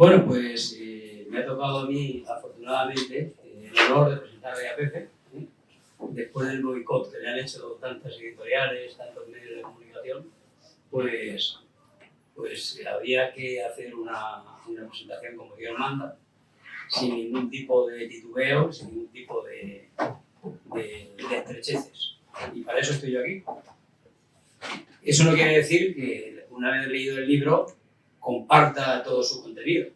Bueno, pues me ha tocado a mí, afortunadamente, el honor de presentarle a Pepe, después del boicot que le han hecho tantas editoriales, tantos medios de comunicación, pues había que hacer una presentación como Dios manda, sin ningún tipo de titubeo, sin ningún tipo de estrecheces. Y para eso estoy yo aquí. Eso no quiere decir que una vez leído el libro comparta todo su contenido.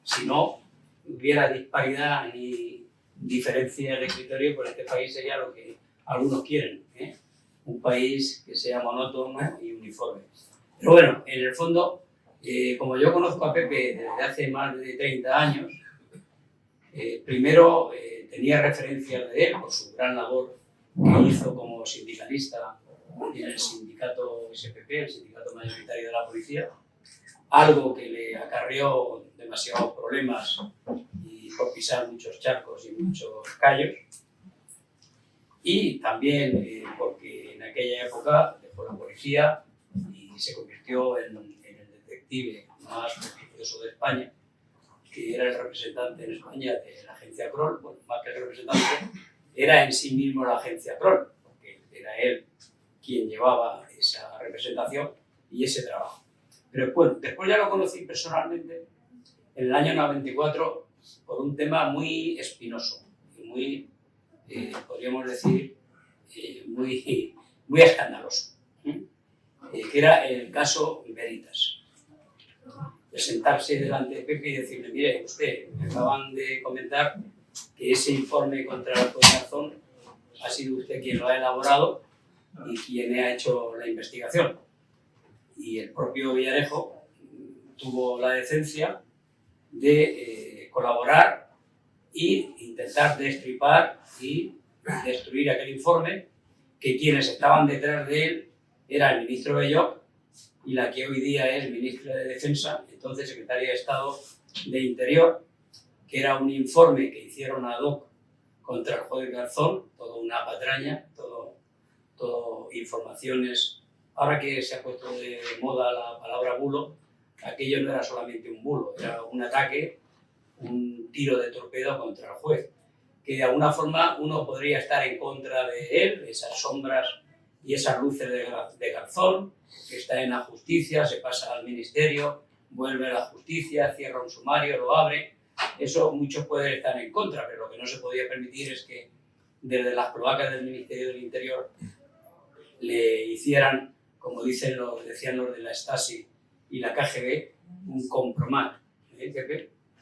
Si no hubiera disparidad ni diferencia de criterio, pues este país sería lo que algunos quieren, un país que sea monótono y uniforme. Pero bueno, en el fondo, como yo conozco a Pepe desde hace más de 30 años, primero tenía referencias de él por su gran labor que hizo como sindicalista en el sindicato SPP, el sindicato mayoritario de la policía, algo que le acarreó demasiados problemas y por pisar muchos charcos y muchos callos, y también porque en aquella época dejó la policía y se convirtió en el detective más prestigioso de España, que era el representante en España de la agencia Kroll. Bueno, más que el representante, era en sí mismo la agencia Kroll, porque era él quien llevaba esa representación y ese trabajo. Pero bueno, después ya lo conocí personalmente en el año 94 por un tema muy espinoso y muy, podríamos decir, muy escandaloso, que era el caso Veritas. Presentarse delante de Pepe y decirle: mire, usted, me acaban de comentar que ese informe contra el juez Garzón ha sido usted quien lo ha elaborado y quien ha hecho la investigación. Y el propio Villarejo tuvo la decencia de colaborar e intentar destripar y destruir aquel informe, que quienes estaban detrás de él era el ministro Belloc y la que hoy día es ministra de Defensa, entonces secretaria de Estado de Interior, que era un informe que hicieron ad hoc contra el juez Garzón, toda una patraña, todo informaciones. Ahora que se ha puesto de moda la palabra bulo, aquello no era solamente un bulo, era un ataque, un tiro de torpedo contra el juez, que de alguna forma uno podría estar en contra de él, esas sombras y esas luces de Garzón, que está en la justicia, se pasa al ministerio, vuelve a la justicia, cierra un sumario, lo abre. Eso muchos pueden estar en contra, pero lo que no se podía permitir es que desde las cloacas del Ministerio del Interior le hicieran, como decían los de la Stasi y la KGB, un compromat.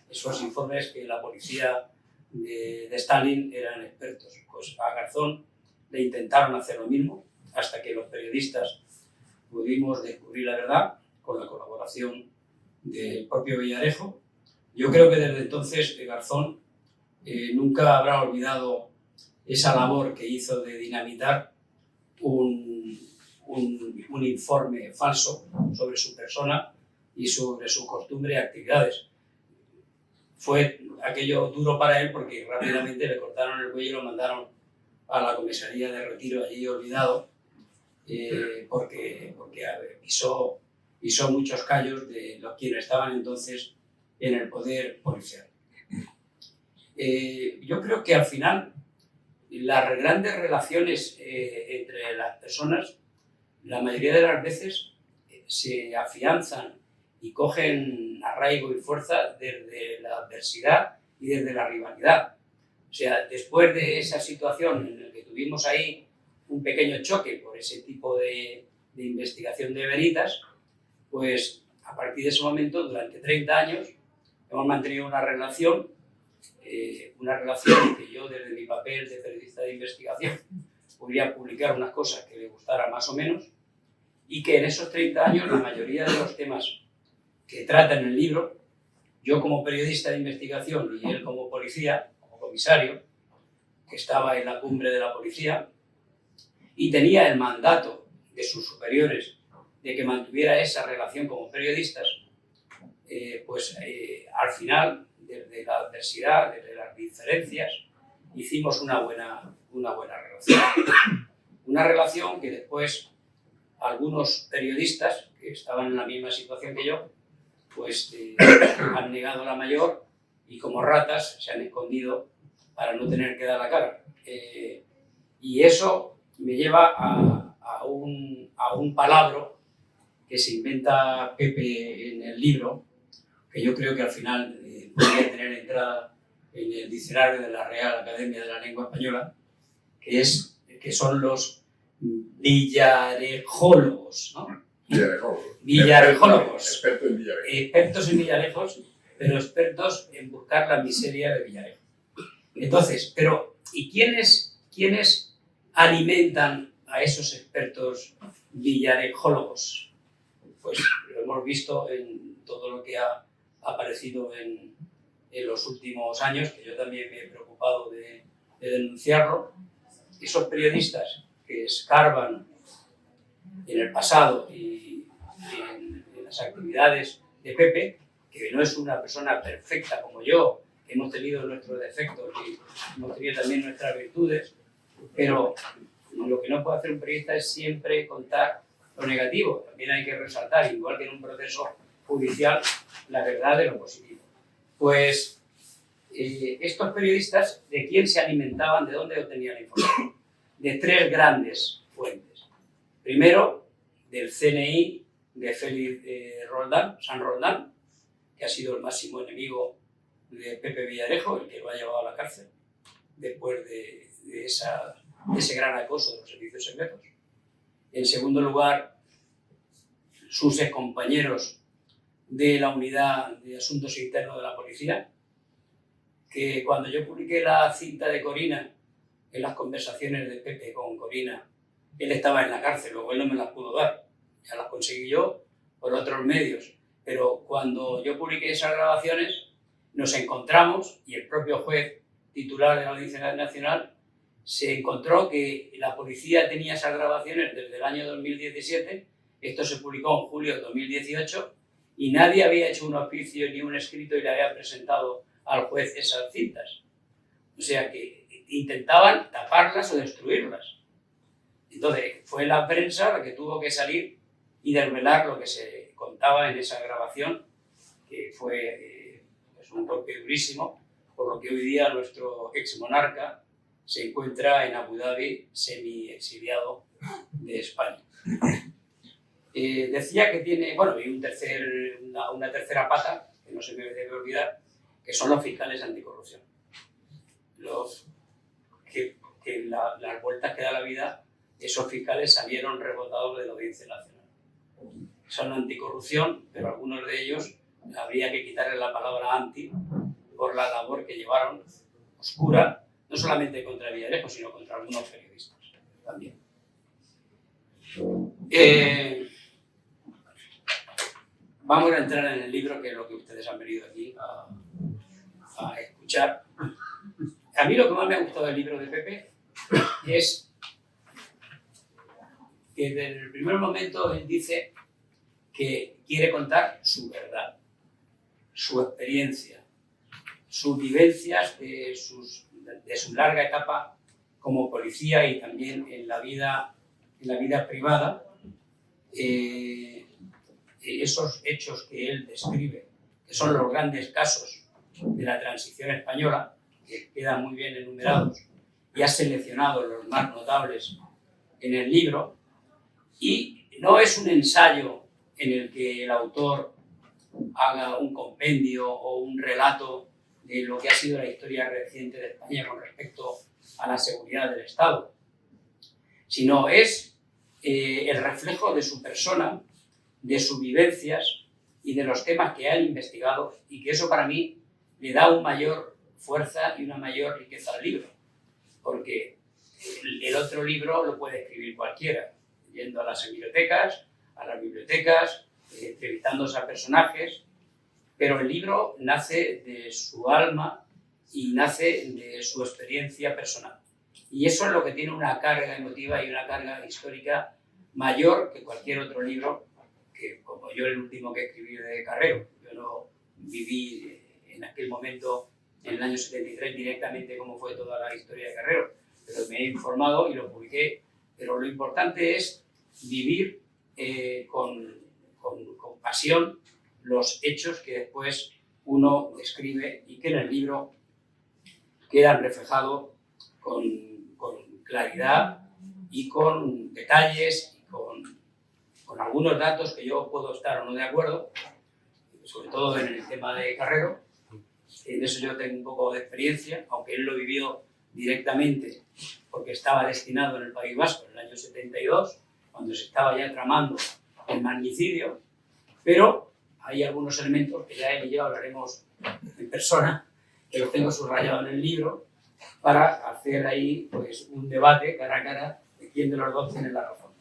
Esos informes que la policía de Stalin eran expertos. Pues a Garzón le intentaron hacer lo mismo, hasta que los periodistas pudimos descubrir la verdad con la colaboración del propio Villarejo. Yo creo que desde entonces Garzón nunca habrá olvidado esa labor que hizo de dinamitar un informe falso sobre su persona y sobre su costumbre y actividades. Fue aquello duro para él porque rápidamente le cortaron el cuello y lo mandaron a la comisaría de retiro allí olvidado, porque pisó muchos callos de los quienes estaban entonces en el poder policial. Yo creo que al final las grandes relaciones entre las personas, la mayoría de las veces, se afianzan y cogen arraigo y fuerza desde la adversidad y desde la rivalidad. O sea, después de esa situación en la que tuvimos ahí un pequeño choque por ese tipo de investigación de Veritas, pues a partir de ese momento, durante 30 años, hemos mantenido una relación que yo, desde mi papel de periodista de investigación, podría publicar unas cosas que le gustara más o menos, y que en esos 30 años la mayoría de los temas que trata en el libro, yo como periodista de investigación y él como policía, como comisario, que estaba en la cumbre de la policía y tenía el mandato de sus superiores de que mantuviera esa relación como periodistas, al final, desde la adversidad, desde las diferencias, hicimos una buena relación. Una relación que después algunos periodistas que estaban en la misma situación que yo, pues han negado la mayor y como ratas se han escondido para no tener que dar la cara. Y eso me lleva a un palabra que se inventa Pepe en el libro, que yo creo que al final podría tener entrada en el diccionario de la Real Academia de la Lengua Española, que son los villarejólogos, ¿no? Villarejólogos. Expertos en Villarejos. Expertos en Villarejos, pero expertos en buscar la miseria de Villarejo. Entonces, ¿y quiénes alimentan a esos expertos villarejólogos? Pues lo hemos visto en todo lo que ha aparecido en los últimos años, que yo también me he preocupado de denunciarlo. Esos periodistas que escarban en el pasado y en las actividades de Pepe, que no es una persona perfecta como yo, que hemos tenido nuestros defectos y hemos tenido también nuestras virtudes, pero lo que no puede hacer un periodista es siempre contar lo negativo. También hay que resaltar, igual que en un proceso judicial, la verdad de lo positivo. Pues estos periodistas, ¿de quién se alimentaban? ¿De dónde obtenían la información? De tres grandes fuentes. Primero, del CNI de Félix San Roldán, que ha sido el máximo enemigo de Pepe Villarejo, el que lo ha llevado a la cárcel, después de ese gran acoso de los servicios secretos. En segundo lugar, sus excompañeros de la Unidad de Asuntos Internos de la Policía, que cuando yo publiqué la cinta de Corina, en las conversaciones de Pepe con Corina, él estaba en la cárcel, luego él no me las pudo dar, ya las conseguí yo por otros medios, pero cuando yo publiqué esas grabaciones nos encontramos, y el propio juez titular de la Audiencia Nacional se encontró que la policía tenía esas grabaciones desde el año 2017, esto se publicó en julio de 2018, y nadie había hecho un oficio ni un escrito y le había presentado al juez esas cintas. O sea que intentaban taparlas o destruirlas. Entonces fue la prensa la que tuvo que salir y desvelar lo que se contaba en esa grabación, que fue pues un golpe durísimo, por lo que hoy día nuestro ex monarca se encuentra en Abu Dhabi semi-exiliado de España. Decía que tiene, bueno, y una tercera pata, que no se me debe olvidar, que son los fiscales anticorrupción. Las vueltas que da la vida, esos fiscales salieron rebotados de la Audiencia Nacional. Son anticorrupción, pero algunos de ellos habría que quitarle la palabra anti por la labor que llevaron oscura, no solamente contra Villarejo, sino contra algunos periodistas también. Vamos a entrar en el libro, que es lo que ustedes han venido aquí a escuchar. A mí lo que más me ha gustado del libro de Pepe es que desde el primer momento él dice que quiere contar su verdad, su experiencia, sus vivencias de su larga etapa como policía y también en la vida privada. Esos hechos que él describe, que son los grandes casos de la transición española, que quedan muy bien enumerados, y ha seleccionado los más notables en el libro, y no es un ensayo en el que el autor haga un compendio o un relato de lo que ha sido la historia reciente de España con respecto a la seguridad del Estado, sino es el reflejo de su persona, de sus vivencias y de los temas que han investigado, y que eso para mí le da una mayor fuerza y una mayor riqueza al libro, porque el otro libro lo puede escribir cualquiera, yendo a las bibliotecas, entrevistándose a personajes, pero el libro nace de su alma y nace de su experiencia personal. Y eso es lo que tiene una carga emotiva y una carga histórica mayor que cualquier otro libro, que como yo el último que escribí de Carrero. Yo no viví en aquel momento, en el año 73, directamente cómo fue toda la historia de Carrero, pero me he informado y lo publiqué. Pero lo importante es vivir con pasión los hechos que después uno describe y que en el libro quedan reflejados con claridad y con detalles y con algunos datos que yo puedo estar o no de acuerdo, sobre todo en el tema de Carrero. En eso yo tengo un poco de experiencia, aunque él lo vivió directamente porque estaba destinado en el País Vasco en el año 72, cuando se estaba ya tramando el magnicidio, pero hay algunos elementos que ya él y yo hablaremos en persona, que los tengo subrayados en el libro, para hacer ahí pues, un debate cara a cara de quién de los dos tiene la razón.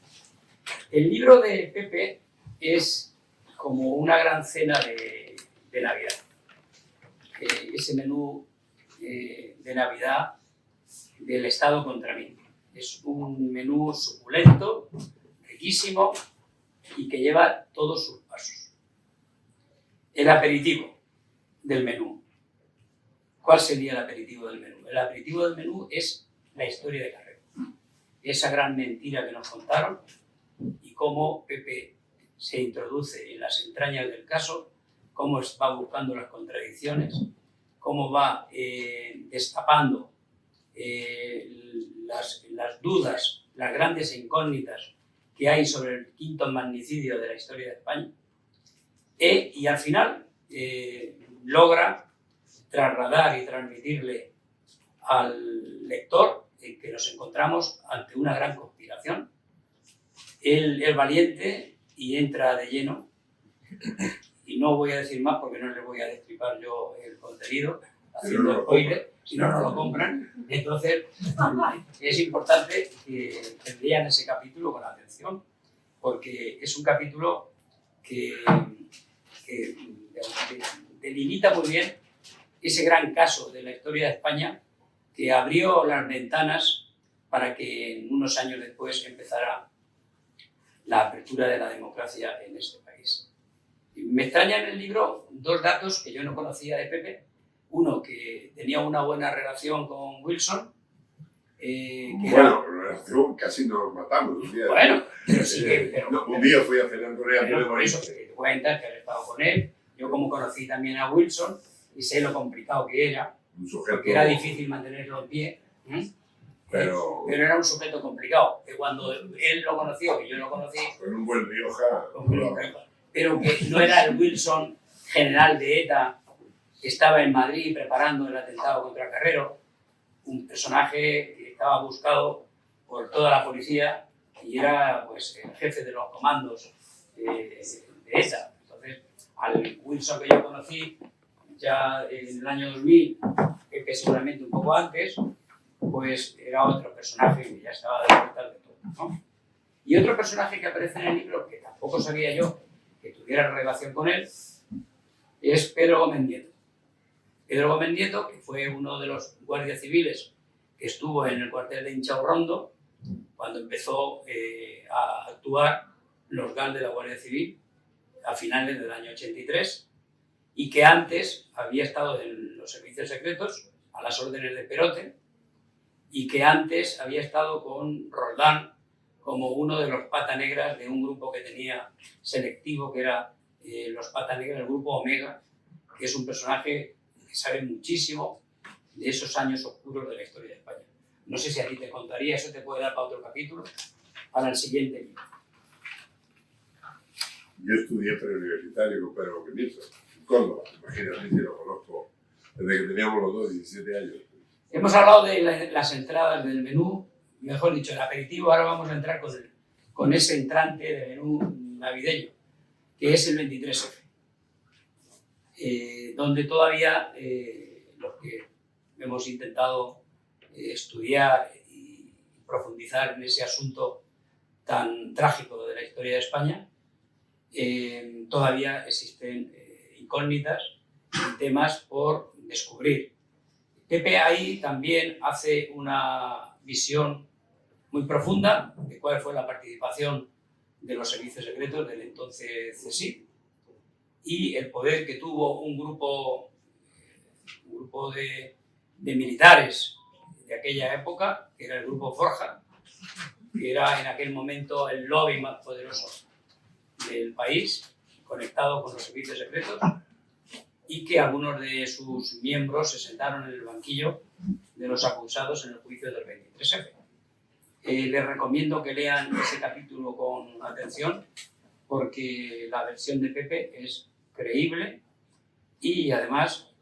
El libro de Pepe es como una gran cena de Navidad. Ese menú de Navidad del Estado contra mí. Es un menú suculento, riquísimo y que lleva todos sus pasos. El aperitivo del menú. ¿Cuál sería el aperitivo del menú? El aperitivo del menú es la historia de Carrero. Esa gran mentira que nos contaron y cómo Pepe se introduce en las entrañas del caso, cómo va buscando las contradicciones, cómo va destapando las dudas, las grandes incógnitas que hay sobre el quinto magnicidio de la historia de España, y al final logra trasladar y transmitirle al lector que nos encontramos ante una gran conspiración. Él es valiente y entra de lleno, y no voy a decir más porque no les voy a destripar yo el contenido haciendo spoiler, si no, no lo compran. Entonces es importante que lean ese capítulo con atención, porque es un capítulo que delimita muy bien ese gran caso de la historia de España que abrió las ventanas para que unos años después empezara la apertura de la democracia en este país. Me extrañan en el libro dos datos que yo no conocía de Pepe. Uno, que tenía una buena relación con Wilson. Bueno, relación casi nos matamos un día. Bueno, pero sí que... Pero, no, un día fui a cenar con él. Pero por eso que te cuentas que había estado con él. Yo como conocí también a Wilson y sé lo complicado que era, un sujeto, porque era difícil mantenerlo en pie. Pero era un sujeto complicado, que cuando él lo conoció, que yo lo conocí... Con un buen Rioja. Pero que no era el Wilson general de ETA que estaba en Madrid preparando el atentado contra Carrero, un personaje que estaba buscado por toda la policía y era pues, el jefe de los comandos de ETA. Entonces, al Wilson que yo conocí ya en el año 2000, que seguramente un poco antes, pues era otro personaje que ya estaba de vuelta de todo, ¿no? Y otro personaje que aparece en el libro, que tampoco sabía yo que tuviera relación con él, es Pedro Gómez Nieto. Pedro Gómez Nieto, que fue uno de los guardias civiles que estuvo en el cuartel de Inchaurrondo cuando empezó a actuar los GAL de la Guardia Civil a finales del año 83, y que antes había estado en los servicios secretos a las órdenes de Perote, y que antes había estado con Roldán como uno de los pata negras de un grupo que tenía selectivo, que era los pata negras, el grupo Omega, que es un personaje que sabe muchísimo de esos años oscuros de la historia de España. No sé si a ti te contaría, eso te puede dar para otro capítulo, para el siguiente libro. Yo estudié preuniversitario con Pedro Gómez Nieto, en Córdoba, imagínate si lo conozco desde que teníamos los dos 17 años. Hemos hablado de las entradas del menú, mejor dicho, el aperitivo. Ahora vamos a entrar con ese entrante de menú navideño, que es el 23F, donde todavía los que hemos intentado estudiar y profundizar en ese asunto tan trágico de la historia de España, todavía existen incógnitas y temas por descubrir. Pepe ahí también hace una visión muy profunda de cuál fue la participación de los servicios secretos del entonces CSIC y el poder que tuvo un grupo de militares de aquella época, que era el Grupo Forja, que era en aquel momento el lobby más poderoso del país, conectado con los servicios secretos y que algunos de sus miembros se sentaron en el banquillo de los acusados en el juicio del 23F. Les recomiendo que lean ese capítulo con atención porque la versión de Pepe es creíble y además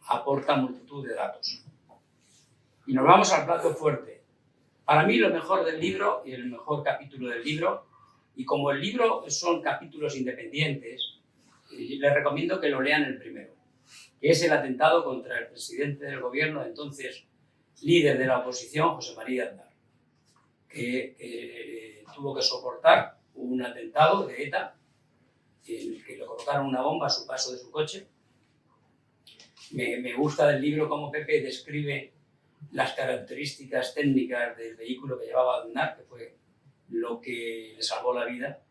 aporta multitud de datos. Y nos vamos al plato fuerte. Para mí lo mejor del libro y el mejor capítulo del libro, y como el libro son capítulos independientes, les recomiendo que lo lean el primero, que es el atentado contra el presidente del gobierno, entonces líder de la oposición, José María Aznar, que tuvo que soportar un atentado de ETA, en el que le colocaron una bomba a su paso de su coche. Me gusta del libro cómo Pepe describe las características técnicas del vehículo que llevaba Aznar, que fue lo que le salvó la vida,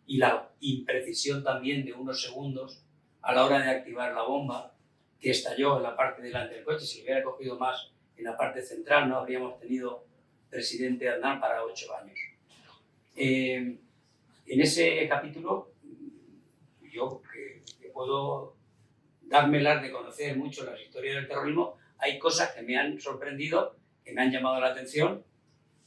y la imprecisión también de unos segundos a la hora de activar la bomba, que estalló en la parte delante del coche. Si hubiera cogido más en la parte central, no habríamos tenido presidente Aznar para 8 años. En ese capítulo, yo que puedo dármelas de conocer mucho las historias del terrorismo, hay cosas que me han sorprendido, que me han llamado la atención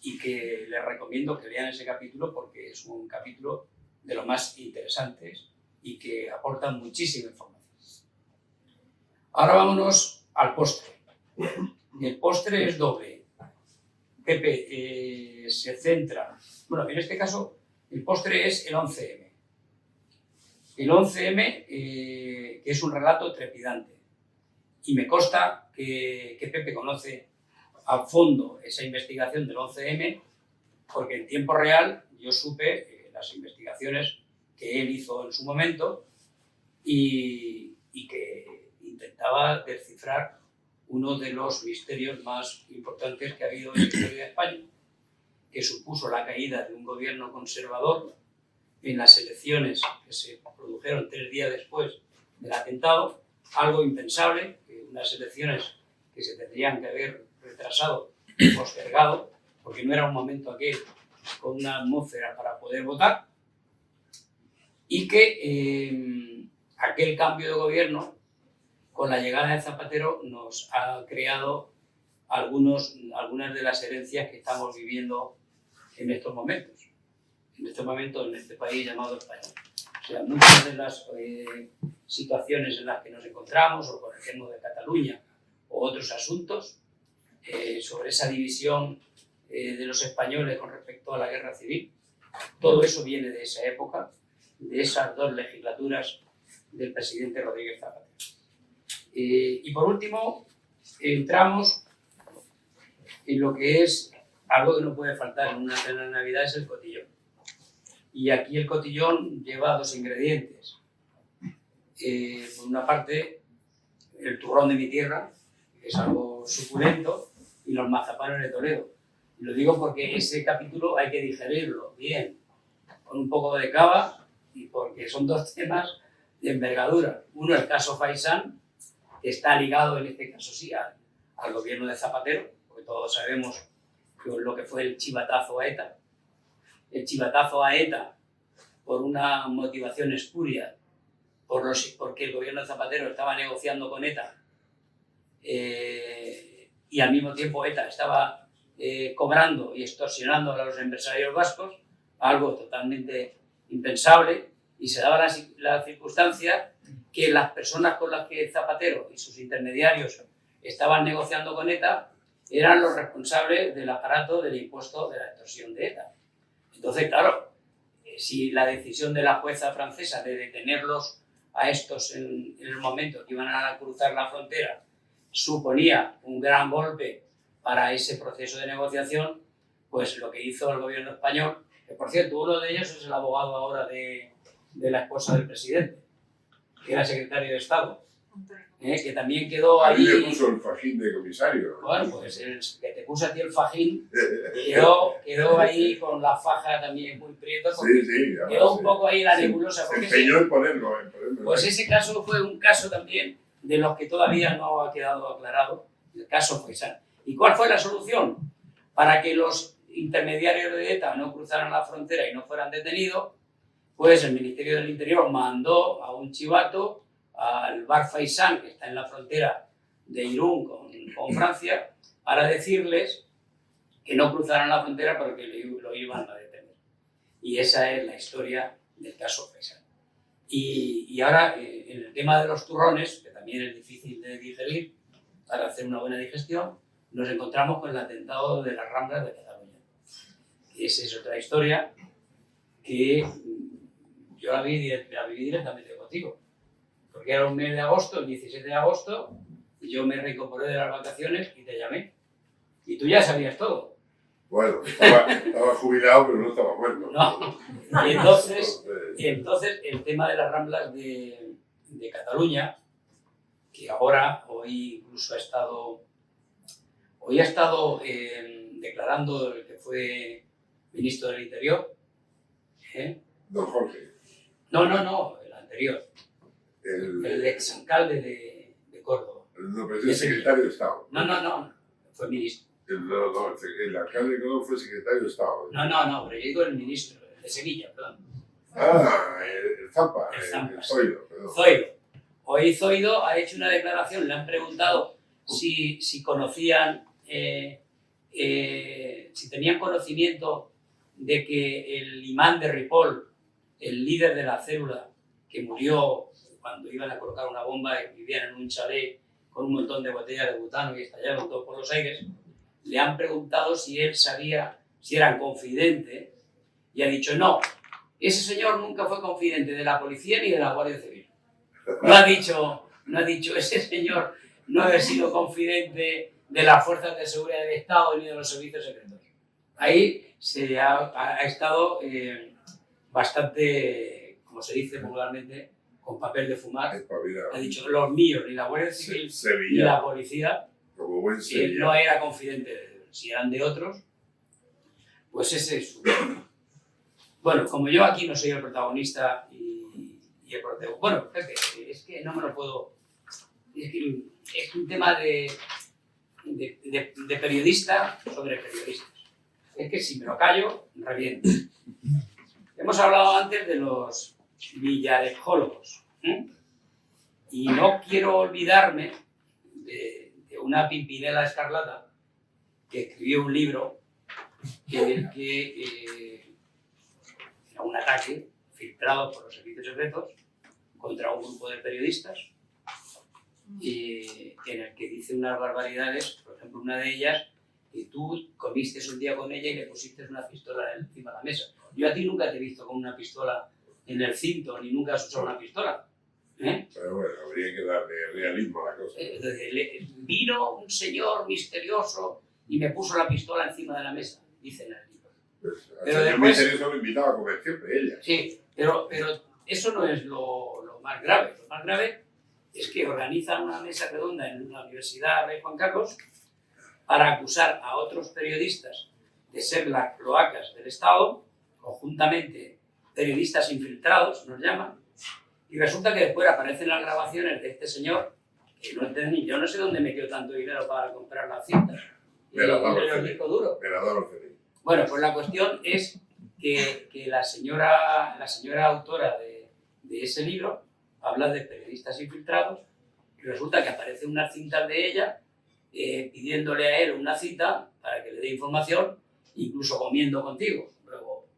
y que les recomiendo que lean ese capítulo porque es un capítulo de los más interesantes y que aporta muchísima información. Ahora vámonos al postre. El postre es doble. Pepe se centra, bueno, en este caso el postre es el 11M. El 11M, que es un relato trepidante. Y me consta que Pepe conoce a fondo esa investigación del 11M, porque en tiempo real yo supe las investigaciones que él hizo en su momento y que intentaba descifrar uno de los misterios más importantes que ha habido en la historia de España, que supuso la caída de un gobierno conservador en las elecciones que se produjeron 3 días después del atentado, algo impensable, unas elecciones que se tendrían que haber retrasado y postergado, porque no era un momento aquel con una atmósfera para poder votar, y que aquel cambio de gobierno, con la llegada de Zapatero, nos ha creado algunas de las herencias que estamos viviendo en estos momentos en este país llamado España. O sea, muchas de las situaciones en las que nos encontramos, o por ejemplo de Cataluña, o otros asuntos, sobre esa división de los españoles con respecto a la guerra civil, todo eso viene de esa época, de esas 2 legislaturas del presidente Rodríguez Zapatero. Y por último, entramos en lo que es algo que no puede faltar en una cena de Navidad, es el cotillón. Y aquí el cotillón lleva 2 ingredientes. Por una parte, el turrón de mi tierra, que es algo suculento, y los mazapanes de Toledo. Y lo digo porque ese capítulo hay que digerirlo bien, con un poco de cava, y porque son 2 temas de envergadura. Uno, el caso Faisán, que está ligado en este caso sí al gobierno de Zapatero, porque todos sabemos lo que fue el chivatazo a ETA. El chivatazo a ETA por una motivación espuria, porque el gobierno de Zapatero estaba negociando con ETA y al mismo tiempo ETA estaba cobrando y extorsionando a los empresarios vascos, algo totalmente impensable, y se daba la circunstancia que las personas con las que Zapatero y sus intermediarios estaban negociando con ETA eran los responsables del aparato del impuesto de la extorsión de ETA. Entonces, claro, si la decisión de la jueza francesa de detenerlos a estos en el momento que iban a cruzar la frontera suponía un gran golpe para ese proceso de negociación, pues lo que hizo el gobierno español, que por cierto, uno de ellos es el abogado ahora de la esposa del presidente, que era secretario de Estado, que también quedó ahí. A mí me puso el fajín de comisario. Bueno, pues el que te puso a ti el fajín quedó ahí con la faja también muy prieto. Sí, quedó un poco ahí la nebulosa. Se empeñó en ponerlo. Pues ese caso fue un caso también de los que todavía no ha quedado aclarado, el caso Faisán. ¿Y cuál fue la solución? Para que los intermediarios de ETA no cruzaran la frontera y no fueran detenidos, pues el Ministerio del Interior mandó a un chivato al Bar Faisán, que está en la frontera de Irún con Francia, para decirles que no cruzaran la frontera porque lo iban a detener. Y esa es la historia del caso Faisán. Y ahora, en el tema de los turrones, que también es difícil de digerir, para hacer una buena digestión, nos encontramos con el atentado de las Ramblas de Cataluña. Y esa es otra historia que yo la viví directamente contigo. Porque era un mes de agosto, el 17 de agosto, y yo me reincorporé de las vacaciones y te llamé. Y tú ya sabías todo. Bueno, estaba jubilado, pero no estaba muerto. No. Y entonces el tema de las Ramblas de Cataluña, que hoy incluso ha estado declarando el que fue ministro del Interior. Don Jorge. No, el anterior. El exalcalde de Córdoba. No, pero es el secretario de Estado. No, fue ministro. No, el alcalde de Córdoba fue secretario de Estado. No, pero yo digo el ministro, de Sevilla, perdón. El Zampa, el Zoido, perdón. Zoido. Hoy Zoido ha hecho una declaración, le han preguntado si conocían, si tenían conocimiento de que el imán de Ripoll, el líder de la célula, que murió cuando iban a colocar una bomba y vivían en un chalet con un montón de botellas de butano y estallaron todo por los aires, le han preguntado si él sabía, si eran confidente, y ha dicho no, ese señor nunca fue confidente de la policía ni de la Guardia Civil. No ha dicho ese señor no haber sido confidente de las fuerzas de seguridad del Estado ni de los servicios secretos. Ahí se ha estado bastante, como se dice vulgarmente, con papel de fumar. Ha dicho los míos, ni la Guardia Civil ni la policía. Como buen si él no era confidente de ellos, si eran de otros, pues ese es su... Bueno, como yo aquí no soy el protagonista y el protagonista... Bueno, es que no me lo puedo... Es un tema de periodista sobre periodistas. Es que si me lo callo, reviento. Hemos hablado antes de los villarejólogos. Y no quiero olvidarme de una Pimpinela Escarlata que escribió un libro en el que era un ataque filtrado por los servicios secretos contra un grupo de periodistas en el que dice unas barbaridades, por ejemplo una de ellas, que tú comiste un día con ella y le pusiste una pistola encima de la mesa. Yo a ti nunca te he visto con una pistola en el cinto, ni nunca has usado una pistola. Pero bueno, habría que darle realismo a la cosa. Vino un señor misterioso y me puso la pistola encima de la mesa, dice en el libro. Pues, pero después, misterioso lo invitaba a comer siempre ella. Sí, pero eso no es lo más grave. Lo más grave es que organizan una mesa redonda en la Universidad Rey Juan Carlos para acusar a otros periodistas de ser las cloacas del Estado, conjuntamente periodistas infiltrados, nos llaman. Y resulta que después aparecen las grabaciones de este señor, que no entendí, yo no sé dónde me quedó tanto dinero para comprar las cintas. Me la daba el disco duro. Me la daba el CD. Bueno, pues la cuestión es que la señora autora de ese libro habla de periodistas infiltrados y resulta que aparecen unas cintas de ella pidiéndole a él una cita para que le dé información, incluso comiendo contigo. Luego,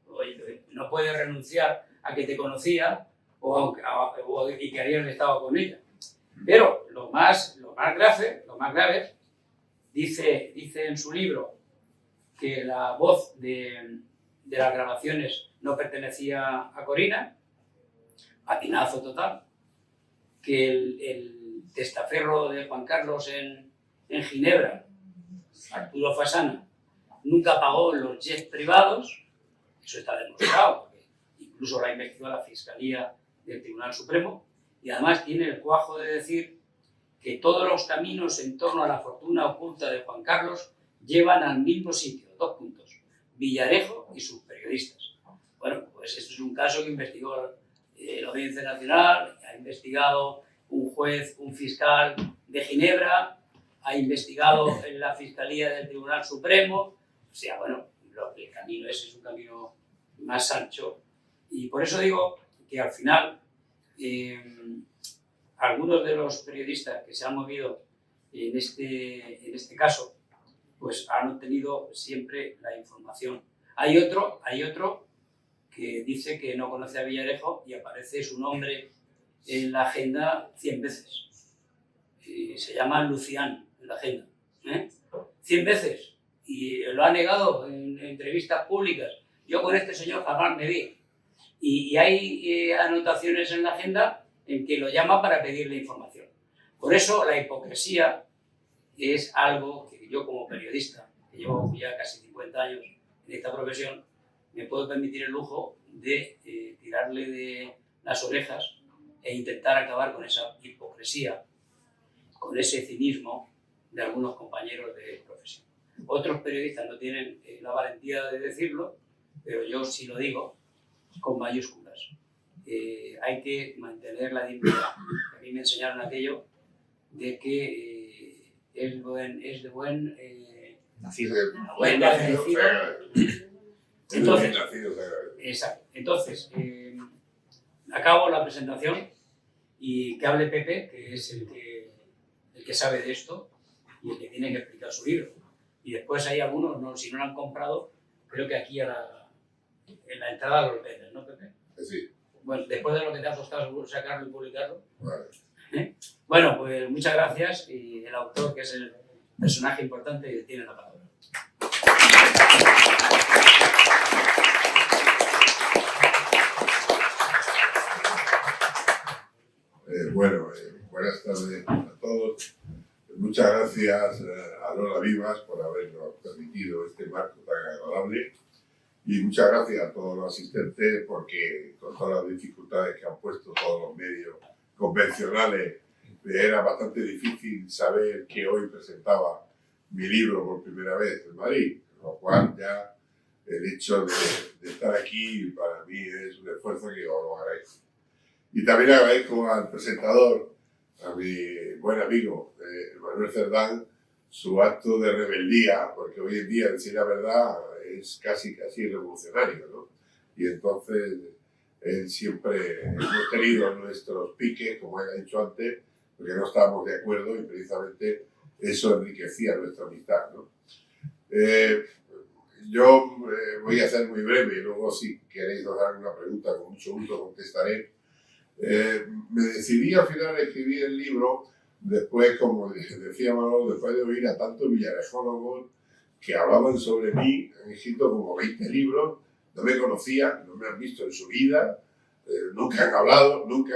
no puedes renunciar a que te conocía y que habían estado con ella. Pero lo más grave, dice en su libro que la voz de las grabaciones no pertenecía a Corina, patinazo total, que el testaferro de Juan Carlos en Ginebra, Arturo Fasana, nunca pagó los jets privados, eso está demostrado, porque incluso la investigó la Fiscalía del Tribunal Supremo, y además tiene el cuajo de decir que todos los caminos en torno a la fortuna oculta de Juan Carlos llevan al mismo sitio, 2 puntos, Villarejo y sus periodistas. Bueno, pues esto es un caso que investigó la Audiencia Nacional, ha investigado un juez, un fiscal de Ginebra, ha investigado en la Fiscalía del Tribunal Supremo, o sea, bueno, el camino ese es un camino más ancho Y por eso digo que al final algunos de los periodistas que se han movido en este caso, pues han obtenido siempre la información. Hay otro que dice que no conoce a Villarejo y aparece su nombre en la agenda 100 veces. Y se llama Lucián en la agenda. 100 veces. Y lo ha negado en entrevistas públicas. Yo con este señor jamás me vi. Y hay anotaciones en la agenda en que lo llama para pedirle información. Por eso la hipocresía es algo que yo como periodista, que llevo ya casi 50 años en esta profesión, me puedo permitir el lujo de tirarle de las orejas e intentar acabar con esa hipocresía, con ese cinismo de algunos compañeros de profesión. Otros periodistas no tienen la valentía de decirlo, pero yo sí lo digo con mayúsculas. Hay que mantener la dignidad. A mí me enseñaron aquello de que es de buen nacido. Buen nacido. Entonces, exacto. Entonces, acabo la presentación y que hable Pepe, que es el que sabe de esto y el que tiene que explicar su libro. Y después hay algunos, si no lo han comprado, creo que aquí en la entrada los venden, ¿no, Pepe? Sí. Bueno, después de lo que te ha costado sacarlo y publicarlo. Vale. Bueno, pues muchas gracias y el autor, que es el personaje importante, tiene la palabra. Buenas tardes a todos. Muchas gracias a Lola Vivas por habernos permitido este marco tan agradable y muchas gracias a todos los asistentes porque con todas las dificultades que han puesto todos los medios convencionales era bastante difícil saber que hoy presentaba mi libro por primera vez en Madrid, lo cual ya el hecho de estar aquí para mí es un esfuerzo que os lo agradezco. Y también agradezco al presentador, a mi buen amigo Manuel Cerdán, su acto de rebeldía, porque hoy en día decir la verdad es casi revolucionario, ¿no? Y entonces él siempre hemos tenido nuestros piques, como él ha dicho antes, porque no estábamos de acuerdo y precisamente eso enriquecía nuestra amistad, ¿no? Yo voy a ser muy breve y luego si queréis hacer una pregunta con mucho gusto contestaré. Me decidí al final a escribir el libro después, como decía Manolo, después de oír a tantos villarejólogos que hablaban sobre mí. Han escrito como 20 libros, no me conocían, no me han visto en su vida, nunca han hablado, nunca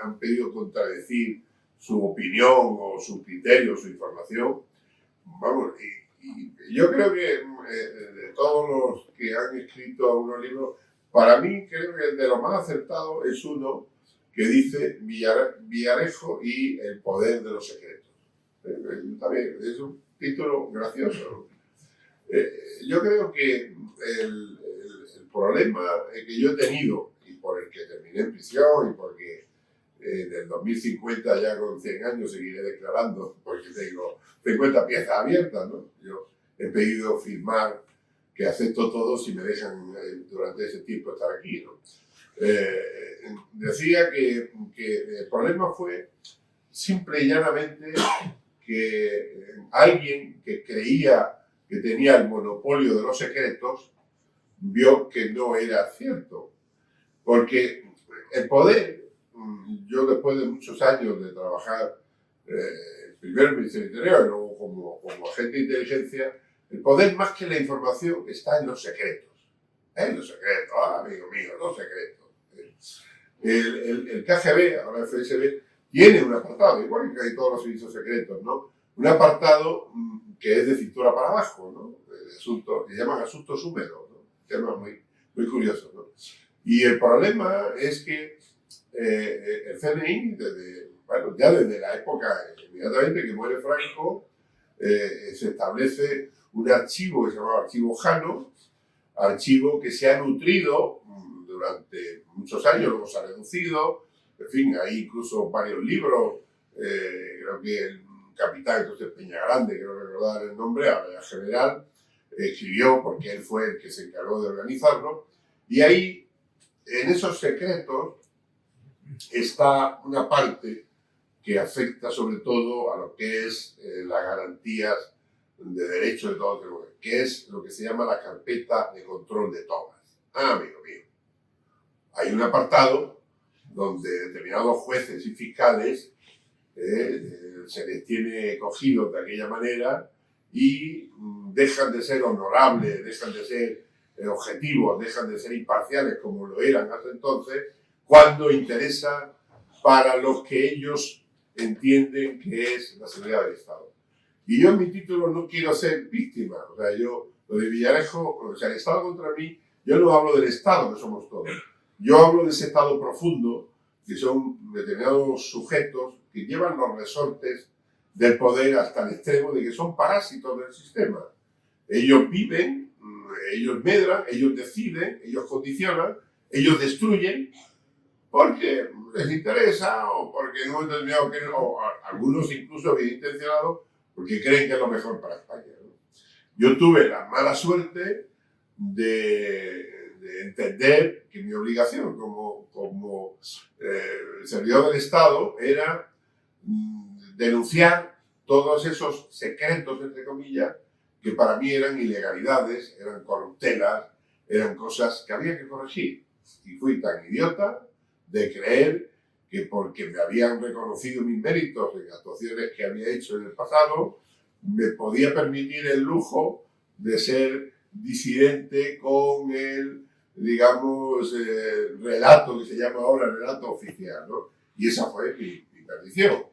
han pedido contradecir su opinión o su criterio, su información. Vamos, y yo creo que de todos los que han escrito algunos libros, para mí creo que el de los más acertados es uno que dice Villarejo y el poder de los secretos. También es un título gracioso. Yo creo que el problema que yo he tenido, y por el que terminé en prisión, y porque en el 2050 ya con 100 años seguiré declarando, porque tengo 50 piezas abiertas, ¿no? Yo he pedido firmar que acepto todo si me dejan durante ese tiempo estar aquí, ¿no? Decía que el problema fue simple y llanamente que alguien que creía que tenía el monopolio de los secretos vio que no era cierto, porque el poder, yo después de muchos años de trabajar primero en el Ministerio del Interior y luego como agente de inteligencia, el poder más que la información está en los secretos. En los secretos, amigo mío, los secretos. El KGB, ahora FSB, tiene un apartado, igual que hay todos los servicios secretos, ¿no? Un apartado que es de cintura para abajo, ¿no? Asuntos, que llaman asuntos húmedos, ¿no? Tema muy curioso, ¿no? Y el problema es que el CNI, ya desde la época inmediatamente que muere Franco, se establece un archivo que se llama Archivo Jano, archivo que se ha nutrido durante muchos años, luego se ha reducido, en fin, hay incluso varios libros, creo que el capitán, entonces Peñagrande, creo recordar el nombre, ahora ya general, escribió porque él fue el que se encargó de organizarlo, y ahí en esos secretos está una parte que afecta sobre todo a lo que es las garantías de derechos de todos, que es lo que se llama la carpeta de control de tomas. Amigo mío, hay un apartado donde determinados jueces y fiscales se les tiene cogidos de aquella manera y dejan de ser honorables, dejan de ser objetivos, dejan de ser imparciales como lo eran hasta entonces, cuando interesa para los que ellos entienden que es la seguridad del Estado. Y yo en mi título no quiero ser víctima, o sea, yo, lo de Villarejo, o sea, el Estado contra mí, yo no hablo del Estado que somos todos, yo hablo de ese Estado profundo, que son determinados sujetos que llevan los resortes del poder hasta el extremo de que son parásitos del sistema. Ellos viven, ellos medran, ellos deciden, ellos condicionan, ellos destruyen, porque les interesa o porque en un momento determinado o algunos incluso bien intencionados, porque creen que es lo mejor para España, ¿no? Yo tuve la mala suerte de entender que mi obligación como servidor del Estado era denunciar todos esos secretos, entre comillas, que para mí eran ilegalidades, eran corruptelas, eran cosas que había que corregir. Y fui tan idiota de creer que porque me habían reconocido mis méritos en actuaciones que había hecho en el pasado, me podía permitir el lujo de ser disidente con el, digamos, relato que se llama ahora relato oficial, ¿no? Y esa fue mi perdición.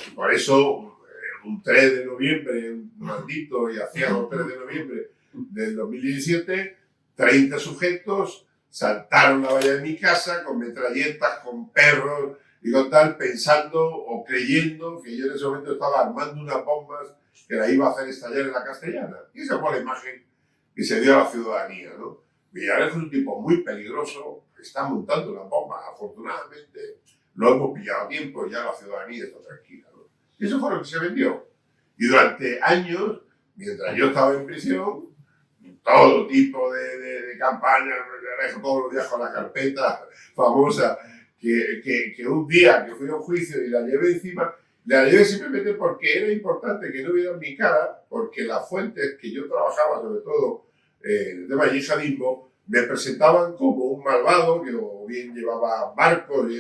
Y por eso, un 3 de noviembre, un maldito y aciago 3 de noviembre del 2017, 30 sujetos saltaron la valla de mi casa con metralletas, con perros y con tal, pensando o creyendo que yo en ese momento estaba armando unas bombas que la iba a hacer estallar en la Castellana. Y esa fue la imagen que se dio a la ciudadanía, ¿no? Villarejo es un tipo muy peligroso, está montando una bomba, afortunadamente lo hemos pillado a tiempo y ya la ciudadanía está tranquila, ¿no? Y eso fue lo que se vendió. Y durante años, mientras yo estaba en prisión, todo tipo de campañas, todos los días con la carpeta famosa, que un día que fui a un juicio y la llevé encima, la llevé simplemente porque era importante que no vieran mi cara, porque las fuentes que yo trabajaba, sobre todo en el tema de yihadismo, me presentaban como un malvado que o bien llevaba barcos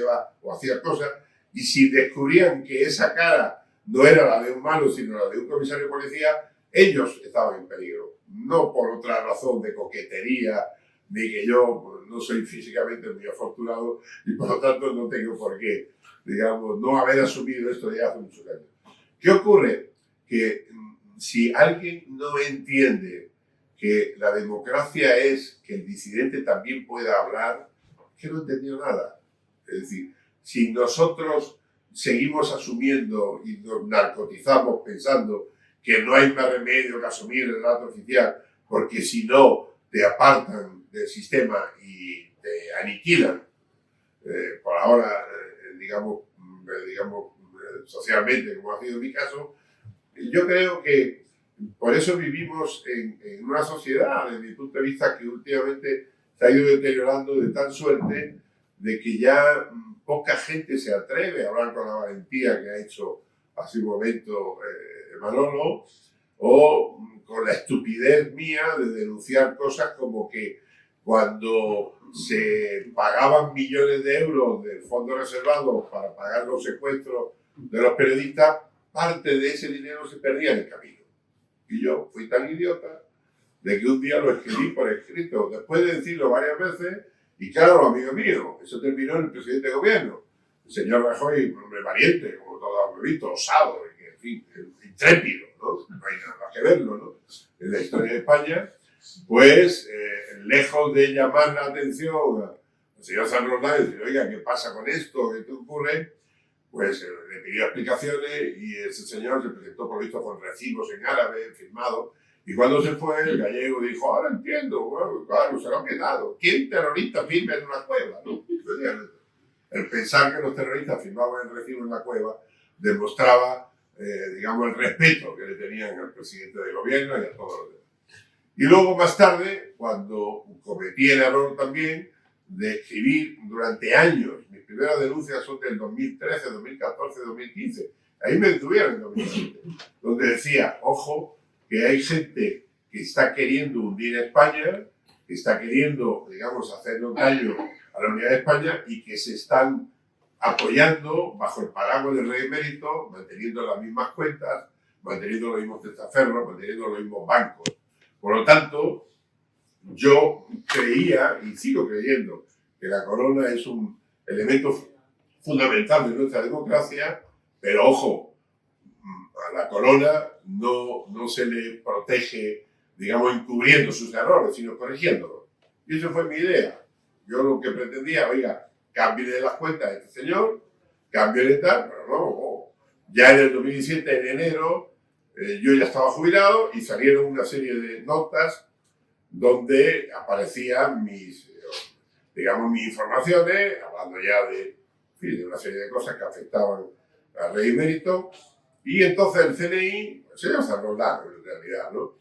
o hacía cosas, y si descubrían que esa cara no era la de un malo, sino la de un comisario de policía, ellos estaban en peligro. No por otra razón de coquetería, ni que yo no soy físicamente muy afortunado y por lo tanto no tengo por qué, digamos, no haber asumido esto ya hace muchos años. ¿Qué ocurre? Que si alguien no entiende que la democracia es que el disidente también pueda hablar, es que no entendió nada. Es decir, si nosotros seguimos asumiendo y nos narcotizamos pensando que no hay más remedio que asumir el relato oficial, porque si no te apartan del sistema y te aniquilan, por ahora, digamos, socialmente, como ha sido mi caso, yo creo que por eso vivimos en una sociedad, desde mi punto de vista, que últimamente se ha ido deteriorando de tal suerte de que ya poca gente se atreve a hablar con la valentía que ha hecho hace un momento Manolo, o con la estupidez mía de denunciar cosas como que cuando se pagaban millones de euros del fondo reservado para pagar los secuestros de los periodistas, parte de ese dinero se perdía en el camino. Y yo fui tan idiota de que un día lo escribí por escrito, después de decirlo varias veces, y claro, amigo mío, eso terminó en el presidente de gobierno, el señor Rajoy, un hombre valiente, como todos hemos visto, osado, en fin, intrépido, ¿no? No hay nada más que verlo, ¿no? En la historia de España, pues, lejos de llamar la atención al señor San Roldán y decir, oiga, ¿qué pasa con esto? ¿Qué te ocurre? Pues le pidió explicaciones y ese señor se presentó, por lo visto, con recibos en árabe, firmados. Y cuando se fue, el gallego dijo, ahora entiendo, bueno, claro, se lo han quedado. ¿Quién terrorista firma en una cueva? ¿No? El pensar que los terroristas firmaban el recibo en la cueva demostraba, digamos, el respeto que le tenían al presidente del gobierno y a todos los demás. Y luego, más tarde, cuando cometí el error también de escribir durante años. Mis primeras denuncias son del 2013, 2014, 2015. Ahí me detuvieron en 2017, donde decía, ojo, que hay gente que está queriendo hundir a España, que está queriendo, digamos, hacernos daño a la unidad de España y que se están apoyando bajo el paraguas del rey emérito, manteniendo las mismas cuentas, manteniendo los mismos testaferros, manteniendo los mismos bancos. Por lo tanto, yo creía y sigo creyendo que la corona es un elemento fundamental de nuestra democracia, pero ojo, a la corona no se le protege, digamos, encubriendo sus errores, sino corrigiéndolos. Y esa fue mi idea. Yo lo que pretendía, oiga, cámbiale las cuentas a este señor, cámbiale tal, pero no. Ya en el 2017, en enero, yo ya estaba jubilado y salieron una serie de notas donde aparecían mis informaciones, hablando ya de una serie de cosas que afectaban al rey emérito. Y entonces el CNI, se llama San Roldán en realidad, ¿no?